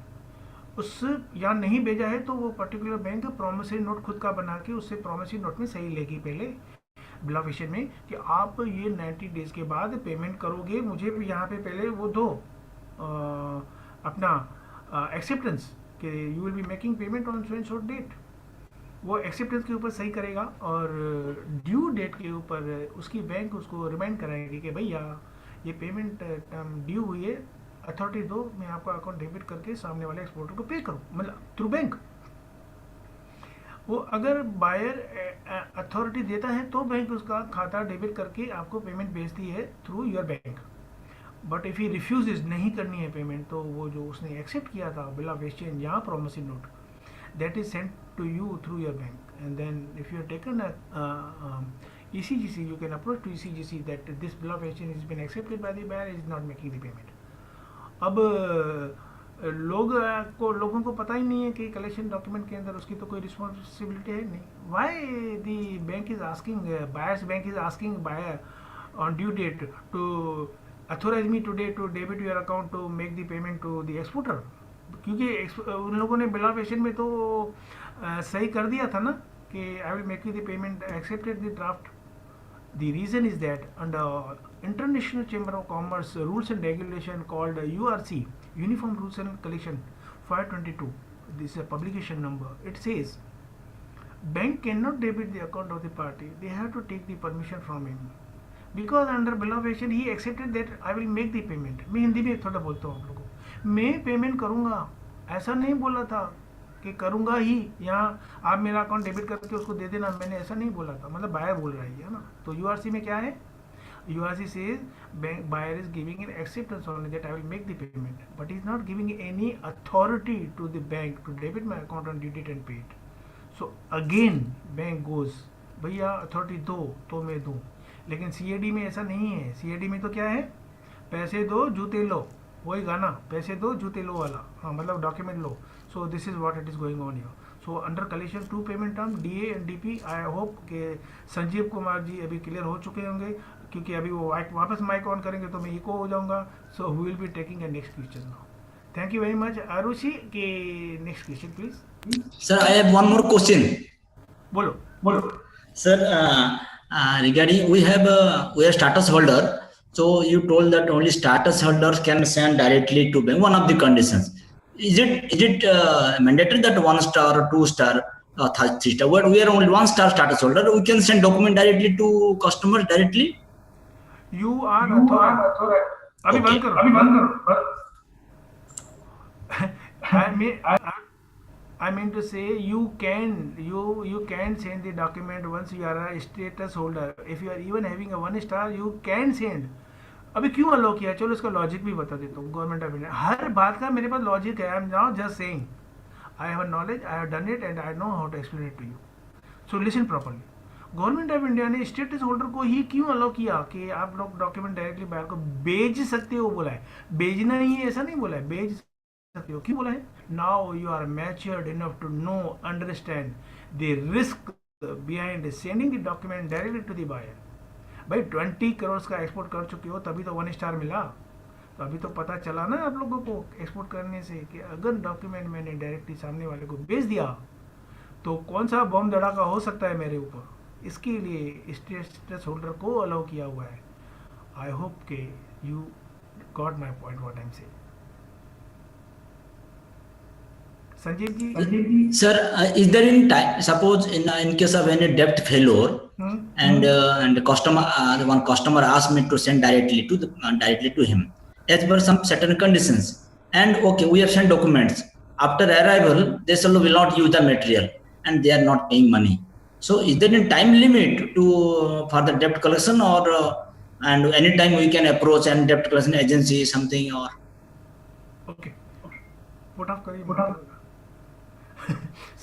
उस या नहीं भेजा है तो वो पर्टिकुलर बैंक प्रोमिसरी नोट खुद का बना के उससे प्रोमिसरी नोट में सही लेगी पहले बिल ऑफ एक्सचेंज में कि आप ये 90 डेज के बाद पेमेंट करोगे मुझे यहाँ पे पहले वो दो अपना एक्सेप्टेंस कि you will be making payment on so and so date वो एक्सेप्टेंस के ऊपर सही करेगा और ड्यू डेट के ऊपर उसकी बैंक उसको रिमाइंड कराएगी कि भैया ये पेमेंट ड्यू हुई है अथॉरिटी दो मैं आपका अकाउंट डेबिट करके सामने वाले एक्सपोर्टर को पे करूँ मतलब थ्रू बैंक वो अगर बायर अथॉरिटी देता है तो बैंक उसका खाता डेबिट करके आपको पेमेंट भेजती है through your bank but if he refuses नहीं करनी है पेमेंट तो वो जो उसने एक्सेप्ट किया था बिल ऑफ एक्सचेंज या promissory note that is sent to you through your bank and then if you are taken ECGC you can approach to ECGC that this bill of exchange has been accepted by the buyer is not making the payment. अब लोगों को पता ही नहीं है कि collection document के अंदर उसकी तो कोई रिस्पॉन्सिबिलिटी है नहीं why the bank is asking buyer's bank is asking buyer on due date to authorize me today to debit your account to make the payment to the exporter क्योंकि उन लोगों ने बिल ऑफ एक्सचेंज में तो सही कर दिया था ना कि I will make you the payment accepted the draft the reason is that under International Chamber of Commerce rules and regulation called URC uniform rules and collection 522 this publication number it says bank can not debit the account of the party they have to take the permission from him because under bill of exchange he accepted that I will make the payment मैं हिंदी में थोड़ा बोलता हूँ आप लोगों को मैं payment करूँगा ऐसा नहीं बोला था कि करूँगा ही यहाँ आप मेरा अकाउंट डेबिट करके उसको दे देना मैंने ऐसा नहीं बोला था मतलब बायर बोल रहा है ना तो URC में क्या है URC says bank buyer is giving an acceptance only that I will make the payment but he is not giving any authority to the bank to debit my account on due date and paid so again bank goes भैया authority दो तो मैं दूँ लेकिन CAD में ऐसा नहीं है CAD में तो क्या है पैसे दो जूते लो वही गाना पैसे दो जूते लो वाला हाँ मतलब document low so this is what it is going on here so under collection 2 payment term DA and DP I hope कि संजीव कुमार जी अभी क्लियर हो चुके होंगे क्योंकि अभी वो वापस माइक ऑन करेंगे तो मैं इको हो जाऊंगा so we will be taking a next question now thank you very much Arushi के next question please sir I have one more question बोलो sir regarding we are status holder So you told that only status holders can send directly to bank. One of the conditions. Is it mandatory that 1 star, 2 star, 3 star? Where we are only 1 star status holder, we can send document directly to customer directly. You are authorized. अभी Okay. बंद करो. I mean to say you can send the document once you are a status holder. If you are even having a 1 star, you can send. अभी क्यों अलो किया, चलो इसका logic भी बता देता हूँ. गवर्नमेंट ऑफ इंडिया, हर बात का मेरे पास लॉजिक है. I am now just saying, I have knowledge, I have done it and I know how to explain it to you. So listen properly. Government of India ने status holder को ही क्यों allow किया कि आप लोग document directly बाहर को भेज सकते हो बोला है. भेजना नहीं है ऐसा नहीं बोला है, भेज सकते हो. क्यों बोला है? Now you are matured enough to know, understand the risk behind sending the document directly to the buyer. भाई 20 करोड़ का एक्सपोर्ट कर चुके हो तभी तो 1 स्टार मिला. तो अभी तो पता चला ना आप लोगों को एक्सपोर्ट करने से कि अगर डॉक्यूमेंट मैंने डायरेक्टली सामने वाले को भेज दिया तो कौन सा बम धड़ाका हो सकता है मेरे ऊपर. इसके लिए स्टेटस होल्डर को अलाउ किया हुआ है. आई होप के you got my point what I am saying. Sanjeev ji. Sir, is there in time, suppose in case of any debt failure, and one customer asked me to send directly to him as per some certain conditions, and okay, we have sent documents. After arrival, they still will not use the material and they are not paying money. So is there any time limit for the debt collection, or and anytime we can approach and debt collection agency something, or okay put off करिए.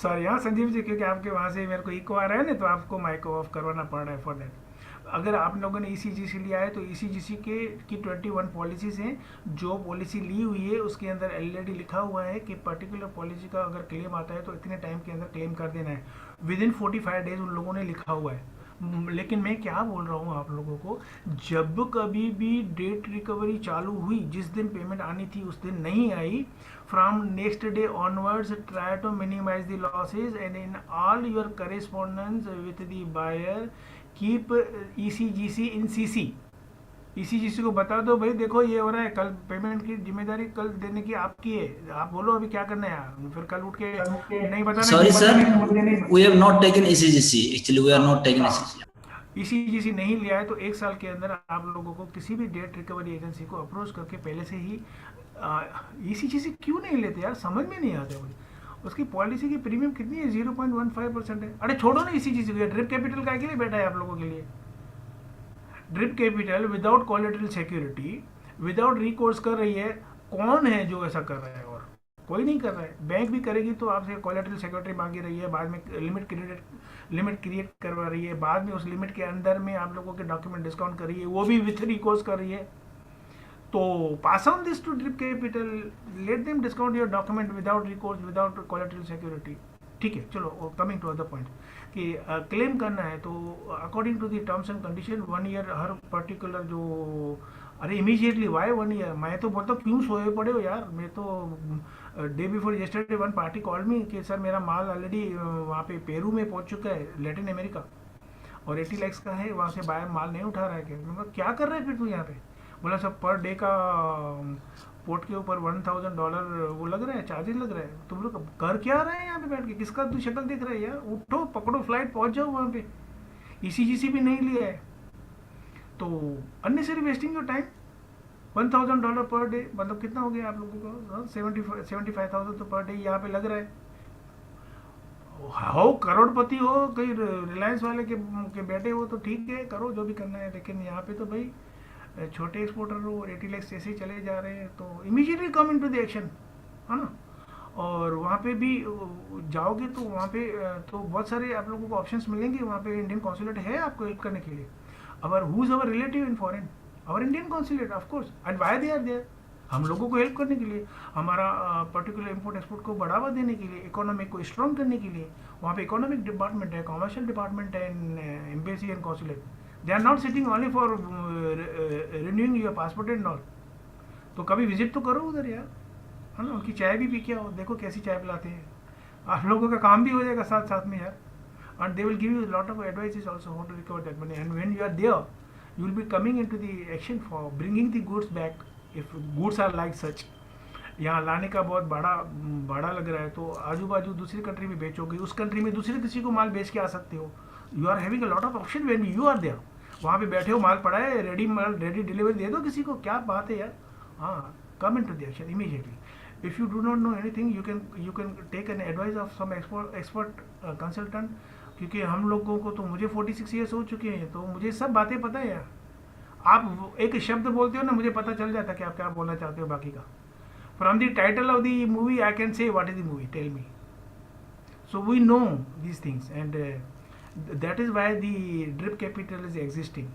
Sorry हाँ संजीव जी, क्योंकि आपके वहाँ से मेरे को eco आ रहा है ना, तो आपको माइक ऑफ करवाना पड़ रहा है फॉर दैट. अगर आप लोगों ने ईसीजीसी लिया है तो ईसीजीसी की 21 पॉलिसीज हैं. जो पॉलिसी ली हुई है उसके अंदर ऑलरेडी लिखा हुआ है कि पर्टिकुलर पॉलिसी का अगर क्लेम आता है तो इतने टाइम के अंदर क्लेम कर देना है. विद इन 45 डेज उन लोगों ने लिखा हुआ है. लेकिन मैं क्या बोल रहा हूँ आप लोगों को, जब कभी भी डेट रिकवरी चालू हुई, जिस दिन पेमेंट आनी थी उस दिन नहीं आई, from next day onwards try to minimise the losses and in all your correspondence with the buyer keep ECGC in CC. ECGC को बता दो भाई देखो ये हो रहा है, कल पेमेंट की जिम्मेदारी कल देने की आपकी है, आप बोलो अभी क्या करना है यार. फिर कल उठ के नहीं बताना. sorry sir, we have not taken ECGC. Actually we are not taking ECGC. ECGC नहीं लिया है तो 1 साल के अंदर आप लोगों को किसी भी डेट रिकवरी एजेंसी को अप्रोच करके पहले से ही ईसीजीसी क्यों नहीं लेते यार, समझ में नहीं आता मुझे. उसकी पॉलिसी की प्रीमियम कितनी है? 0.15% है. अरे छोड़ो ना ईसीजीसी को, ड्रिप कैपिटल का के लिए बैठा है आप लोगों के लिए. Drip capital without collateral security, without recourse कर रही है. कौन है जो ऐसा कर रहा है? और कोई नहीं कर रहा है. बैंक भी करेगी तो आपसे कोलेटरल सिक्योरिटी मांगी रही है, बाद में लिमिट क्रिएट करवा रही है, बाद में उस लिमिट के अंदर में आप लोगों के डॉक्यूमेंट डिस्काउंट कर रही है, वो भी विथ रिकोर्स कर रही है. तो pass on this to Drip Capital, let them discount your document without recourse, without collateral security. ठीक है, चलो कमिंग टू अदर पॉइंट कि क्लेम करना है तो according to the terms and condition 1 year हर पर्टिकुलर जो. अरे इमीडिएटली वाई 1 ईयर? मैं तो बोलता हूँ क्यों सोए पड़े हो यार. मैं तो day before yesterday one party call मी कि सर मेरा माल ऑलरेडी वहाँ पे पेरू में पहुँच चुका है, लैटिन अमेरिका, और 80 लाख का है, वहाँ से बायर माल नहीं उठा रहा है. क्या कर रहा है फिर तू यहाँ पे? बोला सर पर डे का पोर्ट के ऊपर $1,000 वो लग रहा है, चार्जेस लग रहा है. तुम लोग कर क्या रहे हैं यहाँ पे बैठ के? किसका तू शक्ल देख रहा है यार? उठो पकड़ो फ्लाइट पहुँच जाओ वहाँ पे. ईसीजीसी भी नहीं लिया है तो unnecessary wasting your time. $1,000 per day मतलब कितना हो गया आप लोगों का? 75,000 तो पर डे यहाँ पे लग रहा है. हो करोड़पति हो, कहीं रिलायंस वाले के बेटे हो तो ठीक है, करो जो भी करना है. लेकिन यहाँ पे तो भाई छोटे एक्सपोर्टर हो, 80 लाख ऐसे ही चले जा रहे हैं. तो immediately come into the action, है ना. और वहाँ पे भी जाओगे तो वहाँ पे तो बहुत सारे आप लोगों को ऑप्शंस मिलेंगे. वहाँ पे इंडियन कॉन्सुलेट है आपको हेल्प करने के लिए. Our who is our relative in foreign? Our Indian consulate of course. And why they are there? हम लोगों को हेल्प करने के लिए, हमारा पर्टिकुलर इम्पोर्ट एक्सपोर्ट को बढ़ावा देने के लिए, इकोनॉमिक को स्ट्रॉन्ग करने के लिए. वहाँ पे इकोनॉमिक डिपार्टमेंट है, कॉमर्शियल डिपार्टमेंट है, embassy and consulate. They are not sitting only for renewing your passport and all. तो कभी विजिट तो करो उधर यार, है ना. उनकी चाय भी पी के आओ, देखो कैसी चाय पिलाते हैं. आप लोगों का काम भी हो जाएगा साथ साथ में यार. And they will give you lot of advices also how to recover that money. And when you are there you will be coming into the action for bringing the goods back if goods are like such. यहाँ लाने का बहुत बड़ा बड़ा लग रहा है तो आजू बाजू दूसरी कंट्री में बेचोगे, उस कंट्री में दूसरे किसी को माल बेच के आ सकते हो. You are having a lot of option when you are there. वहाँ पे बैठे हो, माल पड़ा है, रेडी माल, रेडी डिलीवरी दे दो किसी को. क्या बात है यार. हाँ, come into the action immediately. If you do not know anything you can take an advice of some expert consultant. क्योंकि हम लोगों को तो, मुझे 46 ईयर्स हो चुके हैं तो मुझे सब बातें पता है यार. आप एक शब्द बोलते हो ना, मुझे पता चल जाता है कि आप क्या बोलना चाहते हो. बाकी का from the title of the movie I can say what is the movie, tell me. So we know these things and that is why the drip capital is existing.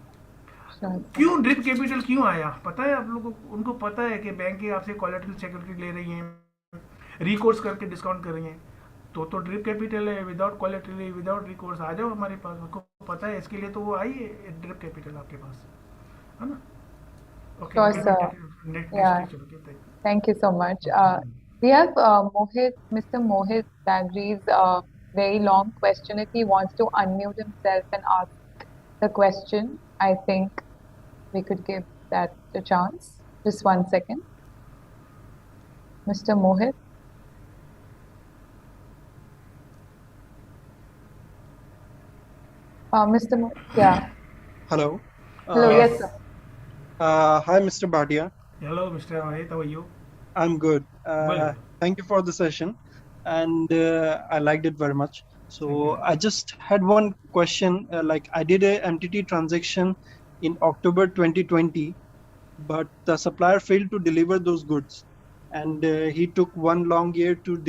क्यों ड्रिप कैपिटल क्यों आया पता है आप लोगों को? उनको पता है कि बैंकें आपसे कोलेटरल सिक्योरिटी ले रही हैं, रिकोर्स करके डिस्काउंट कर रही हैं. तो ड्रिप कैपिटल है, विदाउट कोलेटरल, विदाउट रिकोर्स आ जाओ हमारे पास. उनको पता है, इसके लिए तो वो आई है ड्रिप कैपिटल आपके पास, है ना. Sure, sir. Yeah. Thank you so much. We have Mr. Mohit Dagri's very long question. If he wants to unmute himself and ask the question, I think we could give that a chance. Just 1 second. Mr. Mohit. Mr. Mohit, yeah. Hello. Hello, yes, sir. Hi, Mr. Bhatia. Hello, Mr. Mohit. How are you? I'm good. Well. Thank you for the session, and I liked it very much. So I just had one question. Like I did a entity transaction in October 2020, but the supplier failed to deliver those goods, and he took one long year to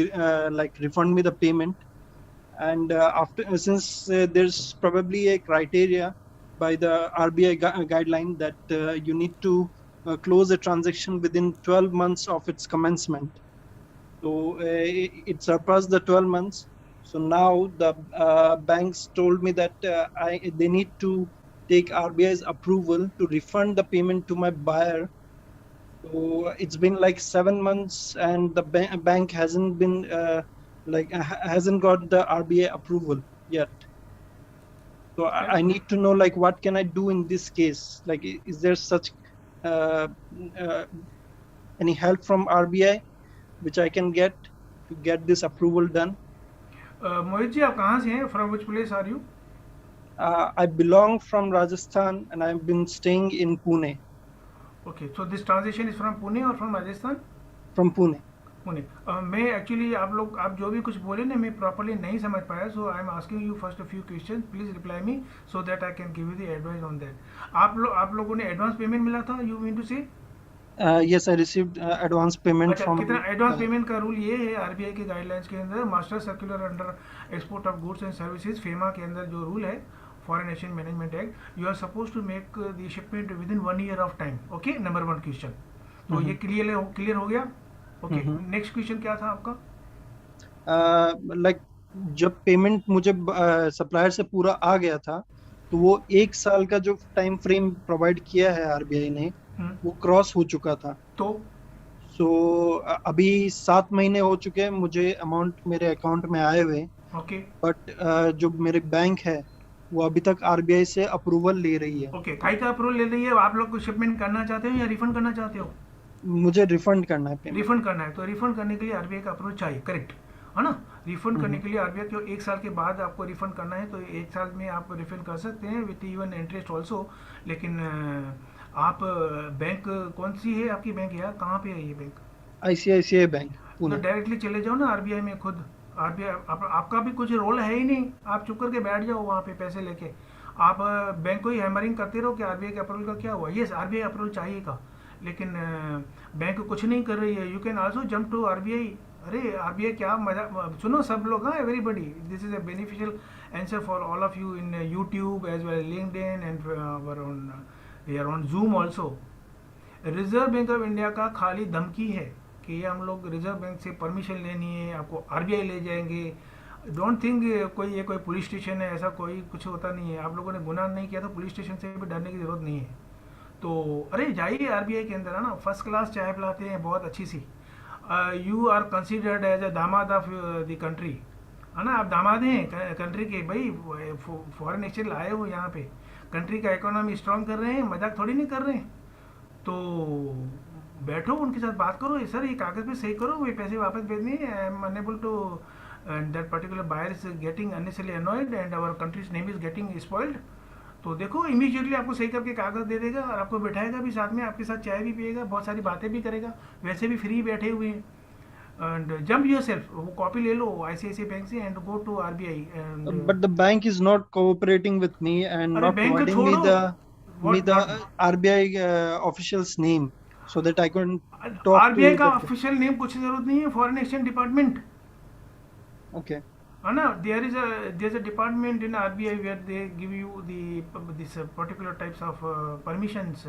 like refund me the payment. And since there's probably a criteria by the RBI guideline that you need to close a transaction within 12 months of its commencement. So it surpassed the 12 months. So now the banks told me that they need to take RBI's approval to refund the payment to my buyer. So it's been like 7 months and the bank hasn't been hasn't got the RBI approval yet. So I need to know like what can I do in this case? Like is there such any help from RBI which I can get to get this approval done? Mohit ji, आप कहाँ से हैं? From which place are you? I belong from Rajasthan and I've been staying in Pune. Okay, so this transaction is from Pune or from Rajasthan? From Pune. Pune. मैं actually आप जो भी कुछ बोले ना मैं प्रॉपर्ली नहीं समझ पाया. So I am asking you first a few question. Please reply me so that I can give you the advice on that. आप लोगों ने एडवांस पेमेंट मिला था, you mean to say? Yes, I received advance payment from. कितना advance payment का rule ये है RBI के गाइडलाइंस के अंदर, master circular under export of goods and services FEMA के अंदर जो रूल है, foreign exchange management act, you are suppose to make the shipment within 1 year of time. Okay, number 1 question. तो ये clear हो गया. ओके, नेक्स्ट क्वेश्चन क्या था आपका? लाइक जब पेमेंट मुझे सप्लायर से पूरा आ गया था तो वो 1 साल का जो टाइम फ्रेम प्रोवाइड किया है आरबीआई ने वो क्रॉस हो चुका था. तो अभी 7 महीने हो चुके हैं, मुझे अमाउंट मेरे अकाउंट में आए हुए. ओके, बट जो मेरे बैंक है वो अभी तक आरबीआई से अप्रूवल ले रही है. ओके, काय का अप्रूवल ले रही है? आप लोग को शिपमेंट करना चाहते हो या रिफंड करना चाहते हो? मुझे रिफंड करना है. रिफंड करना है तो रिफंड करने के लिए आरबीआई का अप्रूवल चाहिए, करेक्ट है ना? रिफंड करने के लिए आरबीआई को 1 साल के बाद आपको रिफंड करना है तो 1 साल में आप रिफंड कर सकते हैं विथ इवन इंटरेस्ट ऑल्सो. लेकिन आप बैंक कौन सी है आपकी बैंक यार, कहाँ पे है ये बैंक? आईसीआईसीआई बैंक तो डायरेक्टली चले जाओ ना आरबीआई में खुद. आरबीआई आपका भी कुछ रोल है ही नहीं, आप चुप करके बैठ जाओ वहाँ पे पैसे लेके. आप बैंक को ही हैमरिंग करते रहो कि आरबीआई के अप्रूवल का क्या हुआ. यस, आरबीआई अप्रूवल चाहिएगा लेकिन बैंक कुछ नहीं कर रही है. You can also jump to RBI. अरे आरबीआई क्या मजा, सुनो सब लोग, हाँ everybody, this is a beneficial answer for all of you in YouTube as well LinkedIn and on Zoom also. Reserve Bank of India का खाली धमकी है कि ये हम लोग रिजर्व बैंक से परमिशन लेनी है, आपको आरबीआई ले जाएंगे. डोंट थिंक ये कोई पुलिस स्टेशन है, ऐसा कोई कुछ होता नहीं है. आप लोगों ने गुनाह नहीं किया तो पुलिस स्टेशन से भी डरने की जरूरत नहीं है. तो अरे जाइए आरबीआई के अंदर, है ना, फर्स्ट क्लास चाय पिलाते हैं बहुत अच्छी सी. You are considered as a damad of the country, है ना, आप दामाद हैं कंट्री के. भाई फॉरेन एक्सचेंज लाए हो यहाँ पे, कंट्री का इकोनॉमी स्ट्रांग कर रहे हैं, मजाक थोड़ी नहीं कर रहे हैं। तो बैठो उनके साथ बात करो, सर ये कागज़ पे सही करो, ये पैसे वापस भेजने हैं, I am unable to, and that particular buyer is getting unnecessarily annoyed and our country's name is getting spoiled। तो देखो इमीडिएटली आपको सही करके कागज़ दे देगा और आपको बैठाएगा भी साथ में, आपके साथ चाय भी पिएगा, बहुत सारी बातें भी करेगा, वैसे भी फ्री बैठे हुए हैं। एंड जंप योरसेल्फ, वो कॉपी ले लो आईसीआईसीआई बैंक से and go to RBI and. But the bank is not cooperating with me and अरे not बैंक को providing छोड़ो, me what the not, RBI official's name so that I can talk RBI to का the. Official name कुछ जरूरत नहीं है, foreign exchange department Okay. है ना। there's a department in RBI where they give you this particular types of permissions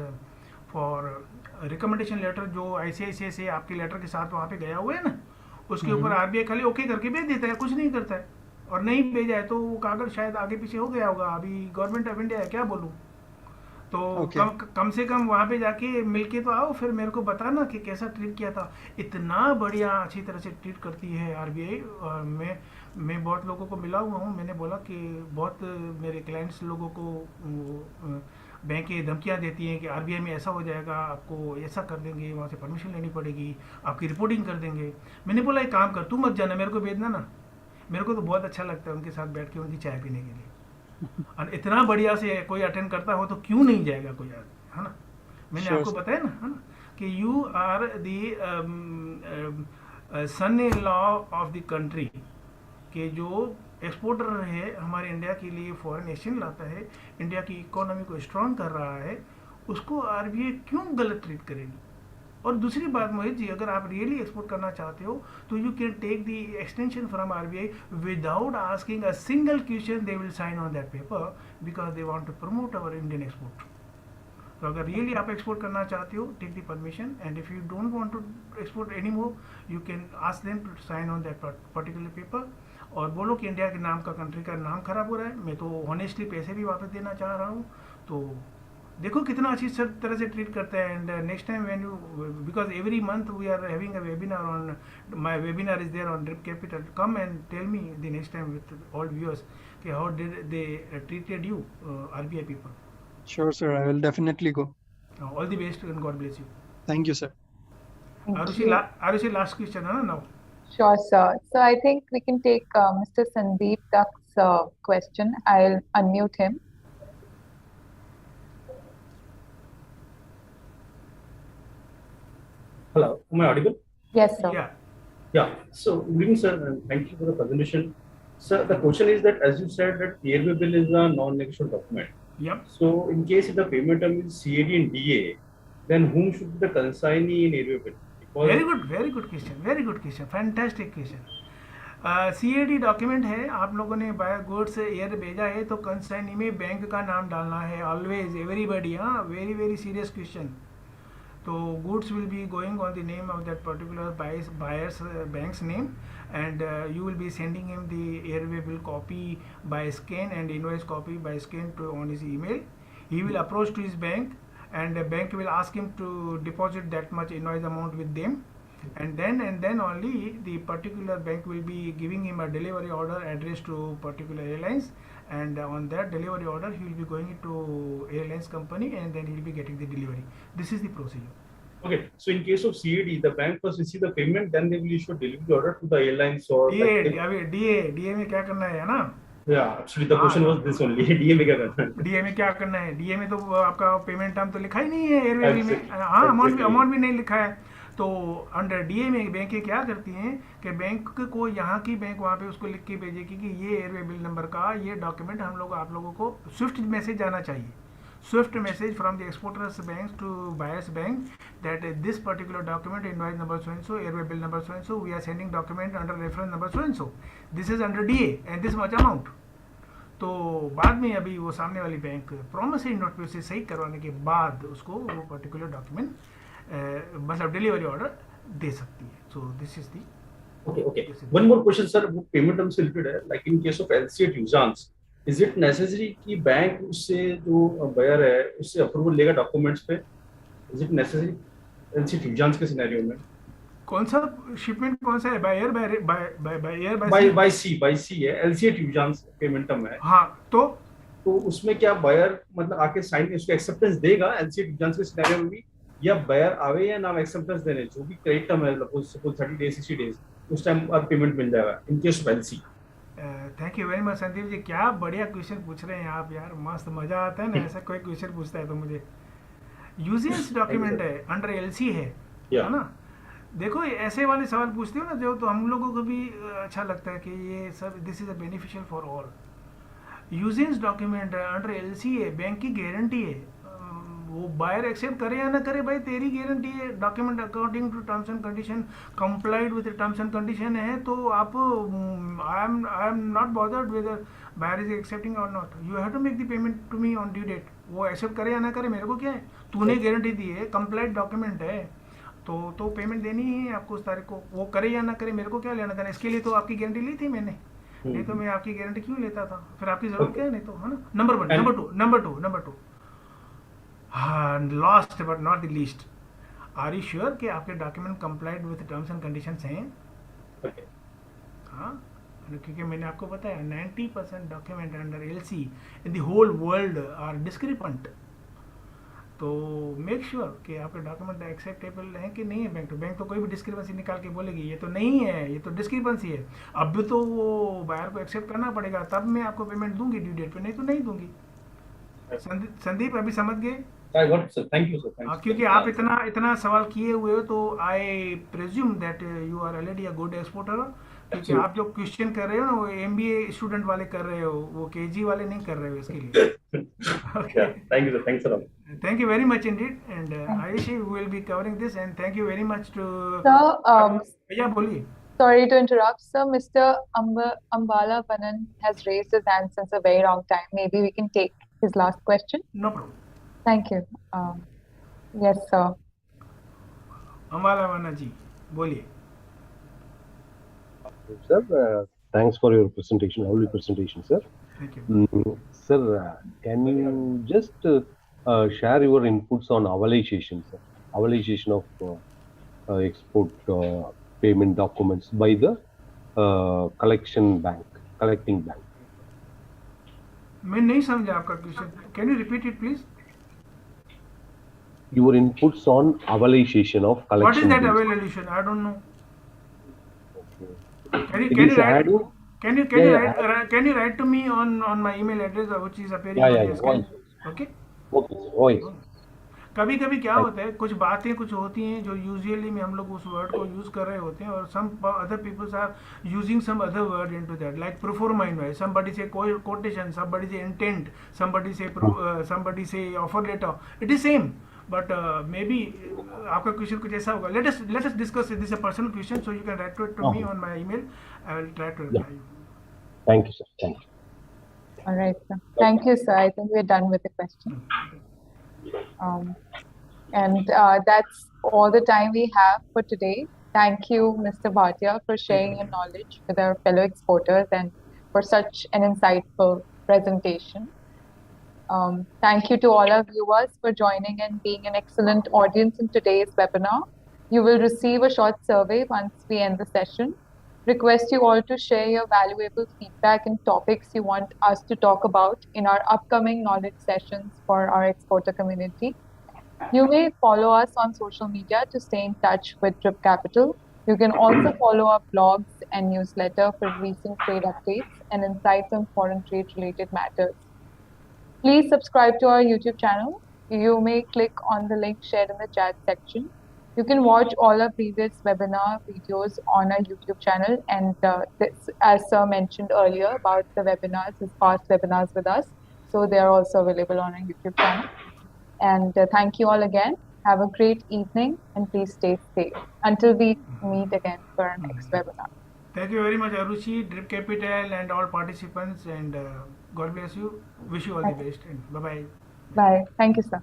for recommendation letter जो ICICI से आपके लेटर के साथ वहाँ पे गया हुआ है ना, उसके ऊपर आरबीआई खाली ओके करके भेज देता है, कुछ नहीं करता है। और नहीं भेजा है तो वो कागज शायद आगे पीछे हो गया होगा, अभी गवर्नमेंट ऑफ इंडिया है क्या बोलूँ। तो Okay. कम से कम वहाँ पे जाके मिलके तो आओ, फिर मेरे को बताना कि कैसा ट्रीट किया था। इतना बढ़िया अच्छी तरह से ट्रीट करती है आरबीआई। और मैं बहुत लोगों को मिला हुआ हूँ, मैंने बोला कि बहुत मेरे क्लाइंट्स लोगों को बैंक की धमकियाँ देती हैं कि आरबीआई में ऐसा हो जाएगा, आपको ऐसा कर देंगे, वहाँ से परमिशन लेनी पड़ेगी, आपकी रिपोर्टिंग कर देंगे। मैंने बोला एक काम कर, तू मत जाना, मेरे को भेजना ना, मेरे को तो बहुत अच्छा लगता है उनके साथ बैठ के उनकी चाय पीने के लिए। और इतना बढ़िया से कोई अटेंड करता हो तो क्यों नहीं जाएगा कोई आदमी, है ना। मैंने Sure, आपको sir. बताया ना, है ना, कि you are the son in law of the country, कि जो एक्सपोर्टर है हमारे इंडिया के लिए, फॉरेन एक्सचेंज लाता है, इंडिया की इकोनॉमी को स्ट्रांग कर रहा है, उसको आरबीआई क्यों गलत ट्रीट करेगी। और दूसरी बात मोहित जी, अगर आप रियली एक्सपोर्ट करना चाहते हो तो you can take the extension from RBI without asking a single question, they will sign on that paper because they want to promote our Indian export. तो अगर रियली आप एक्सपोर्ट करना चाहते हो, take the permission, and if you don't want to export any more, you can ask them to sign on that particular paper. और बोलो कि इंडिया के नाम का, कंट्री का नाम खराब हो रहा है, मैं तो ऑनेस्टली पैसे भी वापस देना चाह रहा हूँ। तो देखो कितना अच्छी तरह से ट्रीट करते हैं। And next time when you, because every month we are having a webinar on, my webinar is there on Drip Capital, come and tell me the next time with all viewers कि how did they treated you RBI people. Sure, sir. I will definitely go. All the best and God bless you. Thank you, sir. Thank you. Arushi last question है ना now. Sure, sir. So I think we can take Mr. Sandeep Duck's question. I'll unmute him. Hello, am I audible? Yes, sir. Yeah. Yeah. So, good evening, sir, and thank you for the presentation. Sir, the question is that as you said that airway bill is a non-negotiable document. Yep. So, in case if the payment term is CAD and DA, then whom should be the consignee in airway bill? Because very good question, fantastic question। CAD document है, आप लोगों ने bye goods air भेजा है तो consignee में bank का नाम डालना है ऑलवेज, एवरीबडी। हाँ, वेरी सीरियस क्वेश्चन। तो goods will be going on the name of that particular buyer's bank's name, and you will be sending him the airway bill copy by scan and invoice copy by scan to on his email. He will approach to his bank, and the bank will ask him to deposit that much invoice amount with them, and then only the particular bank will be giving him a delivery order addressed to particular airlines, and on that delivery order he will be going to airlines company, and then he will be getting the delivery. This is the procedure. okay, so in case of CAD, the bank first receive the payment, then they will issue delivery order to the airlines or DA में क्या करना है ना। Yeah, actually the question was this only. DA में क्या करना है? DA में क्या करना है, DA में तो आपका पेमेंट टर्म तो लिखा ही नहीं है एयरवे बिल में। हाँ, अमाउंट भी नहीं लिखा है। तो अंडर डीए में बैंकें क्या करती हैं कि बैंक को, यहाँ की बैंक वहाँ पे उसको लिख के भेजेगी कि ये एयरवे बिल नंबर का ये डॉक्यूमेंट हम लोग आप लोगों को स्विफ्ट मैसेज जाना चाहिए, SWIFT message from the exporter's bank to buyer's bank that this particular document invoice number so and so, airway bill number so and so, we are sending document under reference number so and so, this is under DA and this much amount. तो बाद में अभी वो सामने वाली bank promissory note पे उसे सही करवाने के बाद उसको वो पर्टिकुलर डॉक्यूमेंट मतलब डिलीवरी ऑर्डर दे सकती है। सो this is the okay. One more question, sir. वो पेमेंट टर्म से रिलेटेड है, like in case of LC at Usance, is it necessary कि बैंक उससे जो बायर है उससे अप्रूवल लेगा डॉक्यूमेंट्स पे? Is it necessary LC at Usance के सिनेरियो में? कौन सा शिपमेंट कौन सा है, बाय एयर बाय सी है, LC at Usance payment term है। हाँ, तो तो उसमें क्या बायर मतलब आके साइन उसको एक्सेप्टेंस देगा एलसी एग्जाम्स के सिनेरियो में भी, या बायर आवे या ना एक्सेप्टेंस देने, जो भी क्रेडिट टर्म है सपोज 30 डेज 60 डेज, उस टाइम और पेमेंट मिल जाएगा in case of LC? Thank you very much Sandeep ji, क्या बढ़िया क्वेश्चन पूछ रहे हैं आप यार, मस्त मजा आता है ना ऐसा कोई क्वेश्चन पूछता है तो मुझे। यूजेंस डॉक्यूमेंट है, अंडर एलसी है ना। देखो ऐसे वाले सवाल पूछते हो ना जो, तो हम लोगों को भी अच्छा लगता है कि ये सब this is a beneficial for all. Usance document है, अंडर एलसी है, बैंक की गारंटी है। वो बायर एक्सेप्ट करे या ना करे भाई तेरी गारंटी है, document according to terms and condition complied with terms and condition है, तो आप I am not bothered whether buyer is accepting और not, you have to make the payment to me on due date. वो accept करे या ना करे मेरे को क्या है, तूने गारंटी दी है, कंप्लाइड डॉक्यूमेंट है, तो पेमेंट देनी ही है आपको उस तारीख को, वो करे या ना करे मेरे को क्या लेना देना। इसके लिए तो आपकी गारंटी ली थी मैंने, नहीं तो मैं आपकी गारंटी क्यों लेता था, फिर आपकी जरूरत क्या है, नहीं तो, है ना। Number one. Number two last but not the least, are you sure कि आपके document complied with terms and conditions हैं? हाँ, क्योंकि मैंने आपको बताया 90% document under LC in the whole world are discrepant, तो मेक श्योर कि आपके डॉक्यूमेंट एक्सेप्टेबल हैं कि नहीं है। बैंक तो कोई भी डिस्क्रिपेंसी निकाल के बोलेगी ये तो नहीं है, ये तो डिस्क्रिपेंसी है, अब भी तो वो बायर को एक्सेप्ट करना पड़ेगा, तब मैं आपको पेमेंट दूंगी ड्यू डेट पे, नहीं तो नहीं दूंगी। संदीप अभी समझ गए? थैंक यू सर, क्योंकि आप इतना सवाल किए हुए हो, तो I presume that you are already a good exporter, क्योंकि आप जो क्वेश्चन कर रहे हो ना वो एमबीए स्टूडेंट वाले कर रहे हो, वो केजी वाले नहीं कर रहे हो इसके लिए। Okay, thank you sir, thanks a lot, thank you very much indeed, and Ayushi will be covering this, and thank you very much to Sir, yeah, boliye. sorry to interrupt, sir. Mr. Ambala Vanan has raised his hand since a very long time. Maybe we can take his last question. No problem. Thank you. Yes, sir. Ambala Vanan ji, boliye. Sir, thanks for your presentation, lovely presentation, sir. Thank you. Sir, can you just share your inputs on avalization, sir? Avalization of export payment documents by the collecting bank. मैं नहीं समझा आपका question, can you repeat it please? Your inputs on avalization of collection. What is that bills. avalization? I don't know. Okay. Can you write to me on my email address which is appearing on your screen? Okay. Okay. कभी कभी क्या होता है, कुछ बातें कुछ होती हैं जो यूजुअली में हम लोग उस वर्ड को यूज कर रहे होते हैं, और some other peoples are using some other word into that, like proforma invoice, somebody says quotation, somebody says intent, somebody says offer letter, it is same, but maybe आपका question कुछ ऐसा होगा। Let us discuss this a personal question, so you can write to me on my email, I will try to reply you. Thank you, sir. Thank you. All right, sir. Thank you, sir. I think we're done with the question. And that's all the time we have for today. Thank you, Mr. Bhatia, for sharing your knowledge with our fellow exporters and for such an insightful presentation. Thank you to all our viewers for joining and being an excellent audience in today's webinar. You will receive a short survey once we end the session. Request you all to share your valuable feedback and topics you want us to talk about in our upcoming knowledge sessions for our exporter community. You may follow us on social media to stay in touch with Drip Capital. You can also follow our blogs and newsletter for recent trade updates and insights on foreign trade related matters. Please subscribe to our YouTube channel. You may click on the link shared in the chat section. You can watch all our previous webinar videos on our YouTube channel, and this, as Sir mentioned earlier about the webinars, his past webinars with us, so they are also available on our YouTube channel. And thank you all again. Have a great evening, and please stay safe until we meet again for our next webinar. Thank you very much, Arushi, Drip Capital, and all participants, and God bless you. Wish you all the best, and bye-bye. Bye. Thank you, sir.